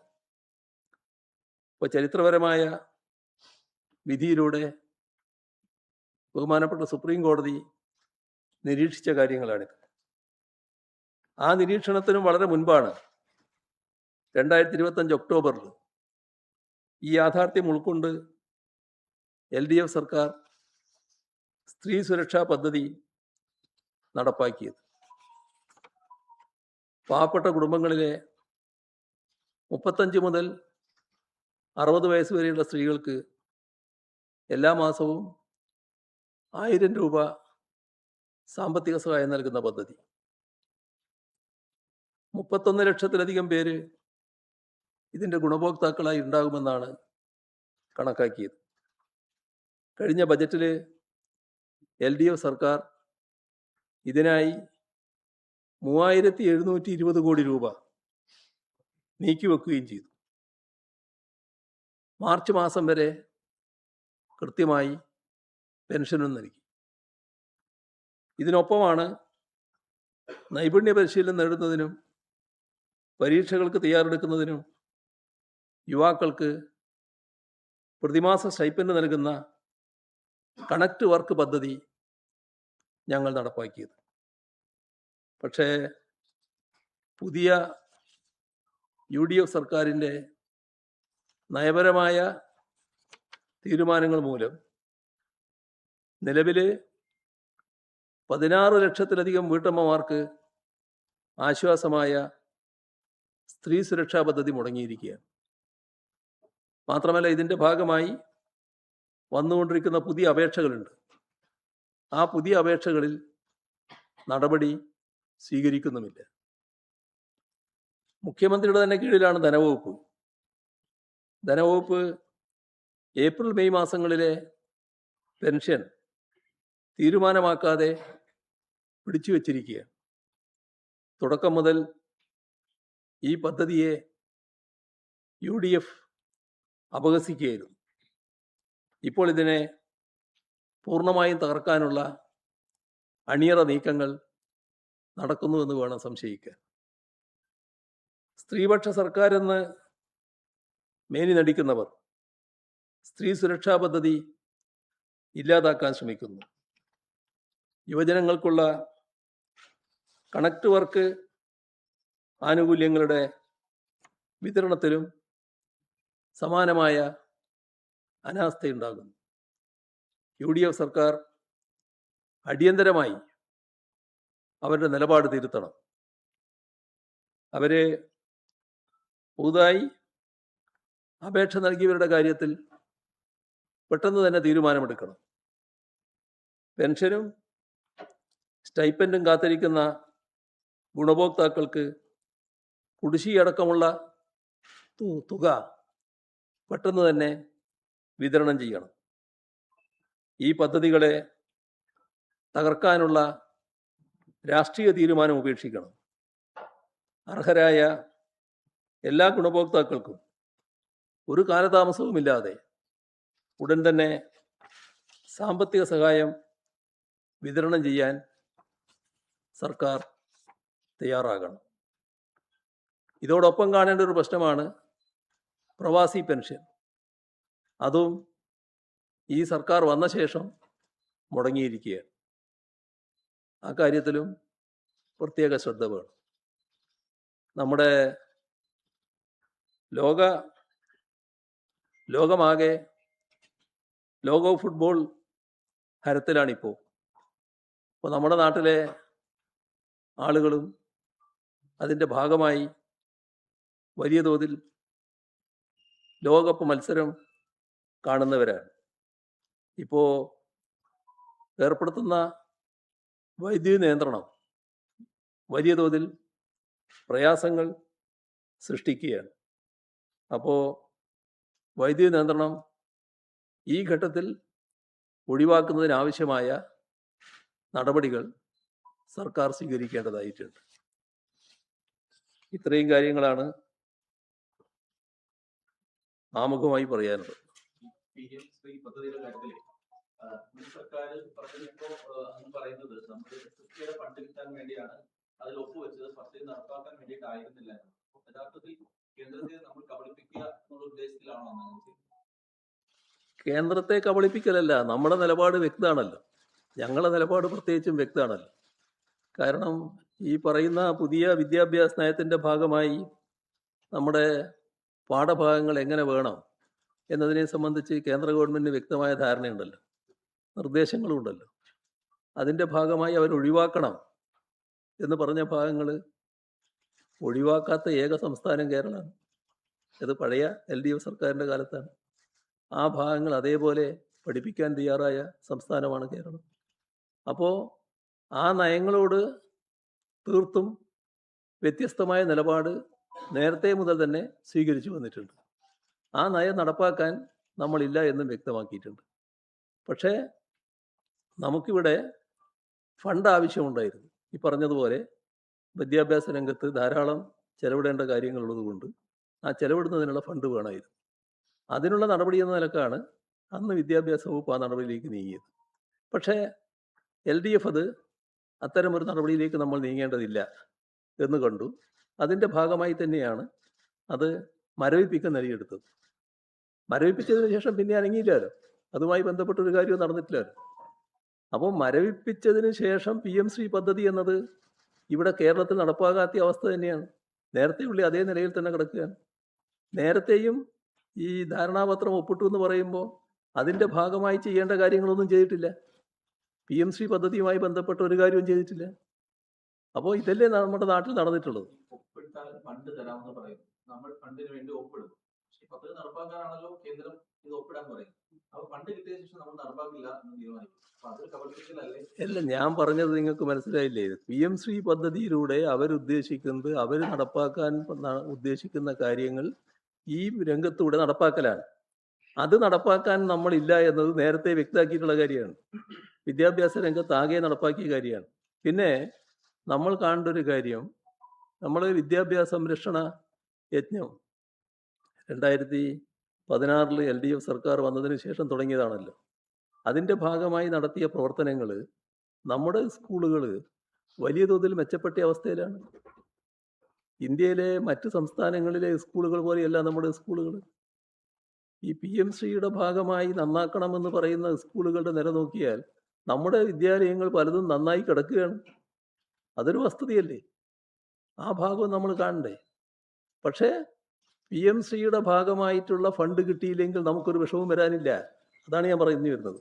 ഇപ്പോൾ ചരിത്രപരമായ വിധിയിലൂടെ ബഹുമാനപ്പെട്ട സുപ്രീം കോടതി നിരീക്ഷിച്ച കാര്യങ്ങളാണിത്. ആ നിരീക്ഷണത്തിനും വളരെ മുൻപാണ് 2025 ഒക്ടോബറിൽ ഈ യാഥാർത്ഥ്യം ഉൾക്കൊണ്ട് LDF സർക്കാർ സ്ത്രീ സുരക്ഷാ പദ്ധതി നടപ്പാക്കിയത്. പാവപ്പെട്ട കുടുംബങ്ങളിലെ 35 മുതൽ 60 വയസ്സ് വരെയുള്ള സ്ത്രീകൾക്ക് എല്ലാ മാസവും 1000 രൂപ സാമ്പത്തിക സഹായം നൽകുന്ന പദ്ധതി. 31 ലക്ഷത്തിലധികം പേര് ഇതിൻ്റെ ഗുണഭോക്താക്കളായി ഉണ്ടാകുമെന്നാണ് കണക്കാക്കിയത്. കഴിഞ്ഞ ബജറ്റിൽ LDF സർക്കാർ ഇതിനായി 3720 കോടി രൂപ നീക്കിവെക്കുകയും ചെയ്തു. മാർച്ച് മാസം വരെ കൃത്യമായി പെൻഷനും നൽകി. ഇതിനൊപ്പമാണ് നൈപുണ്യ പരിശീലനം നേടുന്നതിനും പരീക്ഷകൾക്ക് തയ്യാറെടുക്കുന്നതിനും യുവാക്കൾക്ക് പ്രതിമാസ സ്റ്റൈപ്പൻഡ് നൽകുന്ന കണക്ട് വർക്ക് പദ്ധതി ഞങ്ങൾ നടപ്പാക്കിയത്. പക്ഷേ പുതിയ UDF സർക്കാരിൻ്റെ നയപരമായ തീരുമാനങ്ങൾ മൂലം നിലവിൽ 16 ലക്ഷത്തിലധികം വീട്ടമ്മമാർക്ക് ആശ്വാസമായ സ്ത്രീ സുരക്ഷാ പദ്ധതി മുടങ്ങിയിരിക്കുകയാണ്. മാത്രമല്ല, ഇതിൻ്റെ ഭാഗമായി വന്നുകൊണ്ടിരിക്കുന്ന പുതിയ അപേക്ഷകളുണ്ട്. ആ പുതിയ അപേക്ഷകളിൽ നടപടി സ്വീകരിക്കുന്നുമില്ല. മുഖ്യമന്ത്രിയുടെ തന്നെ കീഴിലാണ് ധനവകുപ്പ്. ധനവകുപ്പ് ഏപ്രിൽ മെയ് മാസങ്ങളിലെ പെൻഷൻ തീരുമാനമാക്കാതെ പിടിച്ചു വച്ചിരിക്കുകയാണ്. തുടക്കം മുതൽ ഈ പദ്ധതിയെ UDF അപഹസിക്കുകയായിരുന്നു. ഇപ്പോൾ ഇതിനെ പൂർണ്ണമായും തകർക്കാനുള്ള അണിയറ നീക്കങ്ങൾ നടക്കുന്നുവെന്ന് വേണം സംശയിക്കാൻ. സ്ത്രീപക്ഷ സർക്കാരെന്ന് മേനി നടിക്കുന്നവർ സ്ത്രീ സുരക്ഷാ പദ്ധതി ഇല്ലാതാക്കാൻ ശ്രമിക്കുന്നു. യുവജനങ്ങൾക്കുള്ള കണക്ട് വർക്ക് ആനുകൂല്യങ്ങളുടെ വിതരണത്തിലും സമാനമായ അനാസ്ഥയുണ്ടാകുന്നു. UDF സർക്കാർ അടിയന്തരമായി അവരുടെ നിലപാട് തിരുത്തണം. അവരെ പുതുതായി അപേക്ഷ നൽകിയവരുടെ കാര്യത്തിൽ പെട്ടെന്ന് തന്നെ തീരുമാനമെടുക്കണം. പെൻഷനും സ്റ്റൈപ്പൻഡും കാത്തിരിക്കുന്ന ഗുണഭോക്താക്കൾക്ക് കുടിശ്ശികയടക്കമുള്ള തുക പെട്ടെന്ന് തന്നെ വിതരണം ചെയ്യണം. ഈ പദ്ധതികളെ തകർക്കാനുള്ള രാഷ്ട്രീയ തീരുമാനം ഉപേക്ഷിക്കണം. അർഹരായ എല്ലാ ഗുണഭോക്താക്കൾക്കും ഒരു കാലതാമസവുമില്ലാതെ ഉടൻ തന്നെ സാമ്പത്തിക സഹായം വിതരണം ചെയ്യാൻ സർക്കാർ തയ്യാറാകണം. ഇതോടൊപ്പം കാണേണ്ട ഒരു പ്രശ്നമാണ് പ്രവാസി പെൻഷൻ. അതും ഈ സർക്കാർ വന്ന ശേഷം മുടങ്ങിയിരിക്കുകയാണ്. ആ കാര്യത്തിലും പ്രത്യേക ശ്രദ്ധ വേണം. നമ്മുടെ ലോകമാകെ ലോക ഫുട്ബോൾ ഹരത്തിലാണിപ്പോൾ. അപ്പോൾ നമ്മുടെ നാട്ടിലെ ആളുകളും അതിൻ്റെ ഭാഗമായി വലിയ തോതിൽ ലോകകപ്പ് മത്സരം കാണുന്നവരാണ്. ഇപ്പോൾ ഏർപ്പെടുത്തുന്ന വൈദ്യുതി നിയന്ത്രണം വലിയ തോതിൽ പ്രയാസങ്ങൾ സൃഷ്ടിക്കുകയാണ്. അപ്പോൾ വൈദ്യുതി നിയന്ത്രണം ഈ ഘട്ടത്തിൽ ഒഴിവാക്കുന്നതിനാവശ്യമായ നടപടികൾ സർക്കാർ സ്വീകരിക്കേണ്ടതായിട്ടുണ്ട്. ഇത്രയും കാര്യങ്ങളാണ് ആമുഖമായി പറയാനുള്ളത്. സർക്കാർ പറയുന്നത് നമ്മൾ കൃഷിയുടെ ഫണ്ട് കിട്ടാൻ വേണ്ടിയാണ് അതിൽ ഒപ്പുവെച്ചത്, പക്ഷേ നടപ്പാക്കാൻ വേണ്ടിയിട്ടായിരുന്നില്ല. യഥാർത്ഥത്തിൽ കേന്ദ്രത്തെ നമ്മൾ കബളിപ്പിക്കുക എന്നുള്ള ഉദ്ദേശത്തിലാണോ? കേന്ദ്രത്തെ കബളിപ്പിക്കലല്ല, നമ്മുടെ നിലപാട് വ്യക്തമാണല്ലോ. ഞങ്ങളുടെ നിലപാട് പ്രത്യേകിച്ചും വ്യക്തമാണല്ലോ. കാരണം ഈ പറയുന്ന പുതിയ വിദ്യാഭ്യാസ നയത്തിൻ്റെ ഭാഗമായി നമ്മുടെ പാഠഭാഗങ്ങൾ എങ്ങനെ വേണം എന്നതിനെ സംബന്ധിച്ച് കേന്ദ്ര ഗവൺമെൻറ്റിന് വ്യക്തമായ ധാരണയുണ്ടല്ലോ, നിർദ്ദേശങ്ങളും ഉണ്ടല്ലോ. അതിൻ്റെ ഭാഗമായി അവർ ഒഴിവാക്കണം എന്ന് പറഞ്ഞ ഭാഗങ്ങൾ ഒഴിവാക്കാത്ത ഏക സംസ്ഥാനം കേരളമാണ്. ഇത് പഴയ LDF സർക്കാരിൻ്റെ കാലത്താണ്. ആ ഭാഗങ്ങൾ അതേപോലെ പഠിപ്പിക്കാൻ തയ്യാറായ സംസ്ഥാനമാണ് കേരളം. അപ്പോൾ ആ നയങ്ങളോട് തീർത്തും വ്യത്യസ്തമായ നിലപാട് നേരത്തെ മുതൽ തന്നെ സ്വീകരിച്ചു വന്നിട്ടുണ്ട്. ആ നയം നടപ്പാക്കാൻ നമ്മളില്ല എന്നും വ്യക്തമാക്കിയിട്ടുണ്ട്. പക്ഷേ നമുക്കിവിടെ ഫണ്ട് ആവശ്യമുണ്ടായിരുന്നു. ഈ പറഞ്ഞതുപോലെ വിദ്യാഭ്യാസ രംഗത്ത് ധാരാളം ചെലവിടേണ്ട കാര്യങ്ങളുള്ളതുകൊണ്ട് ആ ചെലവിടുന്നതിനുള്ള ഫണ്ട് വേണമായിരുന്നു. അതിനുള്ള നടപടി എന്ന നിലക്കാണ് അന്ന് വിദ്യാഭ്യാസ വകുപ്പ് ആ നടപടിയിലേക്ക് നീങ്ങിയത്. പക്ഷേ LDF അത് അത്തരമൊരു നടപടിയിലേക്ക് നമ്മൾ നീങ്ങേണ്ടതില്ല എന്ന് കണ്ടു. അതിൻ്റെ ഭാഗമായി തന്നെയാണ് അത് മരവിപ്പിക്കാൻ നൽകിയെടുത്തത്. മരവിപ്പിച്ചതിന് ശേഷം പിന്നെ അനങ്ങിയില്ലല്ലോ, അതുമായി ബന്ധപ്പെട്ടൊരു കാര്യവും നടന്നിട്ടില്ലല്ലോ. അപ്പോൾ മരവിപ്പിച്ചതിന് ശേഷം PM ശ്രീ പദ്ധതി എന്നത് ഇവിടെ കേരളത്തിൽ നടപ്പാകാത്ത അവസ്ഥ തന്നെയാണ്. നേരത്തെയുള്ള അതേ നിലയിൽ തന്നെ കിടക്കുകയാണ്. നേരത്തെയും ഈ ധാരണാപത്രം ഒപ്പിട്ടു എന്ന് പറയുമ്പോൾ അതിൻ്റെ ഭാഗമായി ചെയ്യേണ്ട കാര്യങ്ങളൊന്നും ചെയ്തിട്ടില്ല. PM ശ്രീ പദ്ധതിയുമായി ബന്ധപ്പെട്ട ഒരു കാര്യവും ചെയ്തിട്ടില്ല. അപ്പോൾ ഇതല്ലേ നമ്മുടെ നാട്ടിൽ നടന്നിട്ടുള്ളത്. ഒപ്പിട്ടാൽ ഫണ്ട് തരാമെന്ന് പറയുന്നു, നമ്മൾ ഫണ്ടിന് വേണ്ടി ഒപ്പിടും. പക്ഷേ പദ്ധതി നടപ്പാക്കാനാണല്ലോ കേന്ദ്രം ഇത് ഒപ്പിടാൻ പറയും. അപ്പോൾ ഫണ്ട് കിട്ടിയ ശേഷം നമ്മൾ നടപ്പാക്കില്ല എന്ന് തീരുമാനിക്കും. അല്ല, ഞാൻ പറഞ്ഞത് നിങ്ങൾക്ക് മനസ്സിലായില്ലേ? PM ശ്രീ പദ്ധതിയിലൂടെ അവർ നടപ്പാക്കാൻ ഉദ്ദേശിക്കുന്ന കാര്യങ്ങൾ ഈ രംഗത്തൂടെ നടപ്പാക്കലാണ്. അത് നടപ്പാക്കാൻ നമ്മളില്ല എന്നത് നേരത്തെ വ്യക്തമാക്കിയിട്ടുള്ള കാര്യമാണ്. വിദ്യാഭ്യാസ രംഗത്ത് ആകെ നടപ്പാക്കിയ കാര്യമാണ്. പിന്നെ നമ്മൾ കാണേണ്ട ഒരു കാര്യം, നമ്മൾ വിദ്യാഭ്യാസ സംരക്ഷണ യജ്ഞം 2016 LDF സർക്കാർ വന്നതിന് ശേഷം തുടങ്ങിയതാണല്ലോ. അതിൻ്റെ ഭാഗമായി നടത്തിയ പ്രവർത്തനങ്ങൾ നമ്മുടെ സ്കൂളുകൾ വലിയ തോതിൽ മെച്ചപ്പെട്ട അവസ്ഥയിലാണ്. ഇന്ത്യയിലെ മറ്റ് സംസ്ഥാനങ്ങളിലെ സ്കൂളുകൾ പോലെയല്ല നമ്മുടെ സ്കൂളുകൾ. ഈ PM ശ്രീയുടെ ഭാഗമായി നന്നാക്കണമെന്ന് പറയുന്ന സ്കൂളുകളുടെ നില നോക്കിയാൽ നമ്മുടെ വിദ്യാലയങ്ങൾ പലതും നന്നായി കിടക്കുകയാണ്. അതൊരു വസ്തുതയല്ലേ? ആ ഭാഗം നമ്മൾ കാണണ്ടേ? പക്ഷേ PM ശ്രീയുടെ ഭാഗമായിട്ടുള്ള ഫണ്ട് കിട്ടിയില്ലെങ്കിൽ നമുക്കൊരു വിഷമവും വരാനില്ല. അതാണ് ഞാൻ പറഞ്ഞു വരുന്നത്.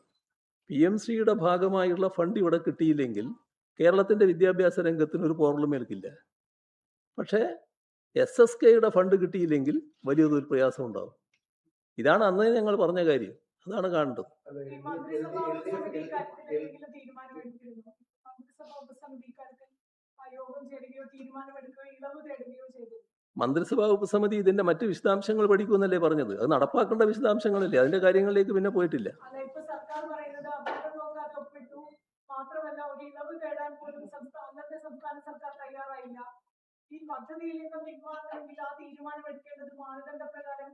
PM ശ്രീയുടെ ഭാഗമായുള്ള ഫണ്ട് ഇവിടെ കിട്ടിയില്ലെങ്കിൽ കേരളത്തിൻ്റെ വിദ്യാഭ്യാസ രംഗത്തിന് ഒരു പ്രോബ്ലം ഏൽക്കില്ല. പക്ഷേ SSKയുടെ ഫണ്ട് കിട്ടിയില്ലെങ്കിൽ വലിയ തോതിൽ പ്രയാസം ഉണ്ടാവും. ഇതാണ് അന്ന് ഞങ്ങൾ പറഞ്ഞ കാര്യം. അതാണ് കാണേണ്ടത്. മന്ത്രിസഭാ ഉപസമിതി ഇതിന്റെ മറ്റ് വിശദാംശങ്ങൾ പഠിക്കുമെന്നല്ലേ പറഞ്ഞത്? അത് നടപ്പാക്കേണ്ട വിശദാംശങ്ങളല്ലേ, അതിന്റെ കാര്യങ്ങളിലേക്ക് പിന്നെ പോയിട്ടില്ല. മാത്രമല്ല ഒരു ഇളവ് തേടാൻ പോലും അന്നത്തെ സംസ്ഥാന സർക്കാർ തയ്യാറായില്ല. ഈ പദ്ധതിയിൽ നിന്നും പിന്മാറണമെങ്കിൽ ആ തീരുമാനം എടുക്കേണ്ടത് മാനദണ്ഡ പ്രകാരം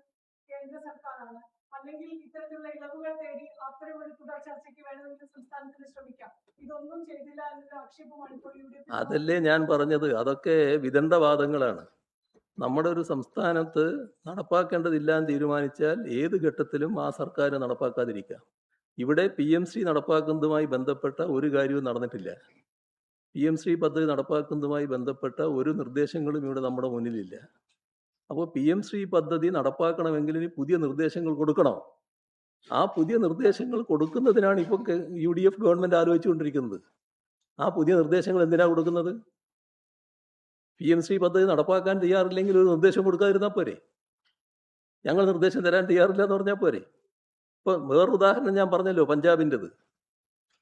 കേന്ദ്ര സർക്കാരാണ്. അല്ലെങ്കിൽ ഇത്തരത്തിലുള്ള ഇളവുകൾ തേടി അത്തരം ഒരു തുടർ ചർച്ചയ്ക്ക് വേണമെങ്കിൽ സംസ്ഥാനത്തിന് ശ്രമിക്കാം. ഇതൊന്നും ചെയ്തില്ല എന്നൊരു ആക്ഷേപമാണ് ഇപ്പോൾ UDF. അതല്ലേ ഞാൻ പറഞ്ഞത്, അതൊക്കെ വിദണ്ഡവാദങ്ങളാണ്. നമ്മുടെ ഒരു സംസ്ഥാനത്ത് നടപ്പാക്കേണ്ടതില്ല എന്ന് തീരുമാനിച്ചാൽ ഏത് ഘട്ടത്തിലും ആ സർക്കാർ നടപ്പാക്കാതിരിക്കാം. ഇവിടെ PMC നടപ്പാക്കുന്നതുമായി ബന്ധപ്പെട്ട ഒരു കാര്യവും നടന്നിട്ടില്ല. PMC പദ്ധതി നടപ്പാക്കുന്നതുമായി ബന്ധപ്പെട്ട ഒരു നിർദ്ദേശങ്ങളും ഇവിടെ നമ്മുടെ മുന്നിലില്ല. അപ്പോൾ PMC പദ്ധതി നടപ്പാക്കണമെങ്കിൽ ഇനി പുതിയ നിർദ്ദേശങ്ങൾ കൊടുക്കണം. ആ പുതിയ നിർദ്ദേശങ്ങൾ കൊടുക്കുന്നതിനാണ് ഇപ്പോൾ UDF ഗവൺമെന്റ് ആലോചിച്ചുകൊണ്ടിരിക്കുന്നത്. ആ പുതിയ നിർദ്ദേശങ്ങൾ എന്തിനാണ് കൊടുക്കുന്നത്? PMC പദ്ധതി നടപ്പാക്കാൻ തയ്യാറില്ലെങ്കിൽ ഒരു നിർദ്ദേശം കൊടുക്കാതിരുന്നാൽ പോരെ? ഞങ്ങൾ നിർദ്ദേശം തരാൻ തയ്യാറില്ല എന്ന് പറഞ്ഞാൽ പോരെ? ഇപ്പം വേറൊരു ഉദാഹരണം ഞാൻ പറഞ്ഞല്ലോ, പഞ്ചാബിൻ്റെത്.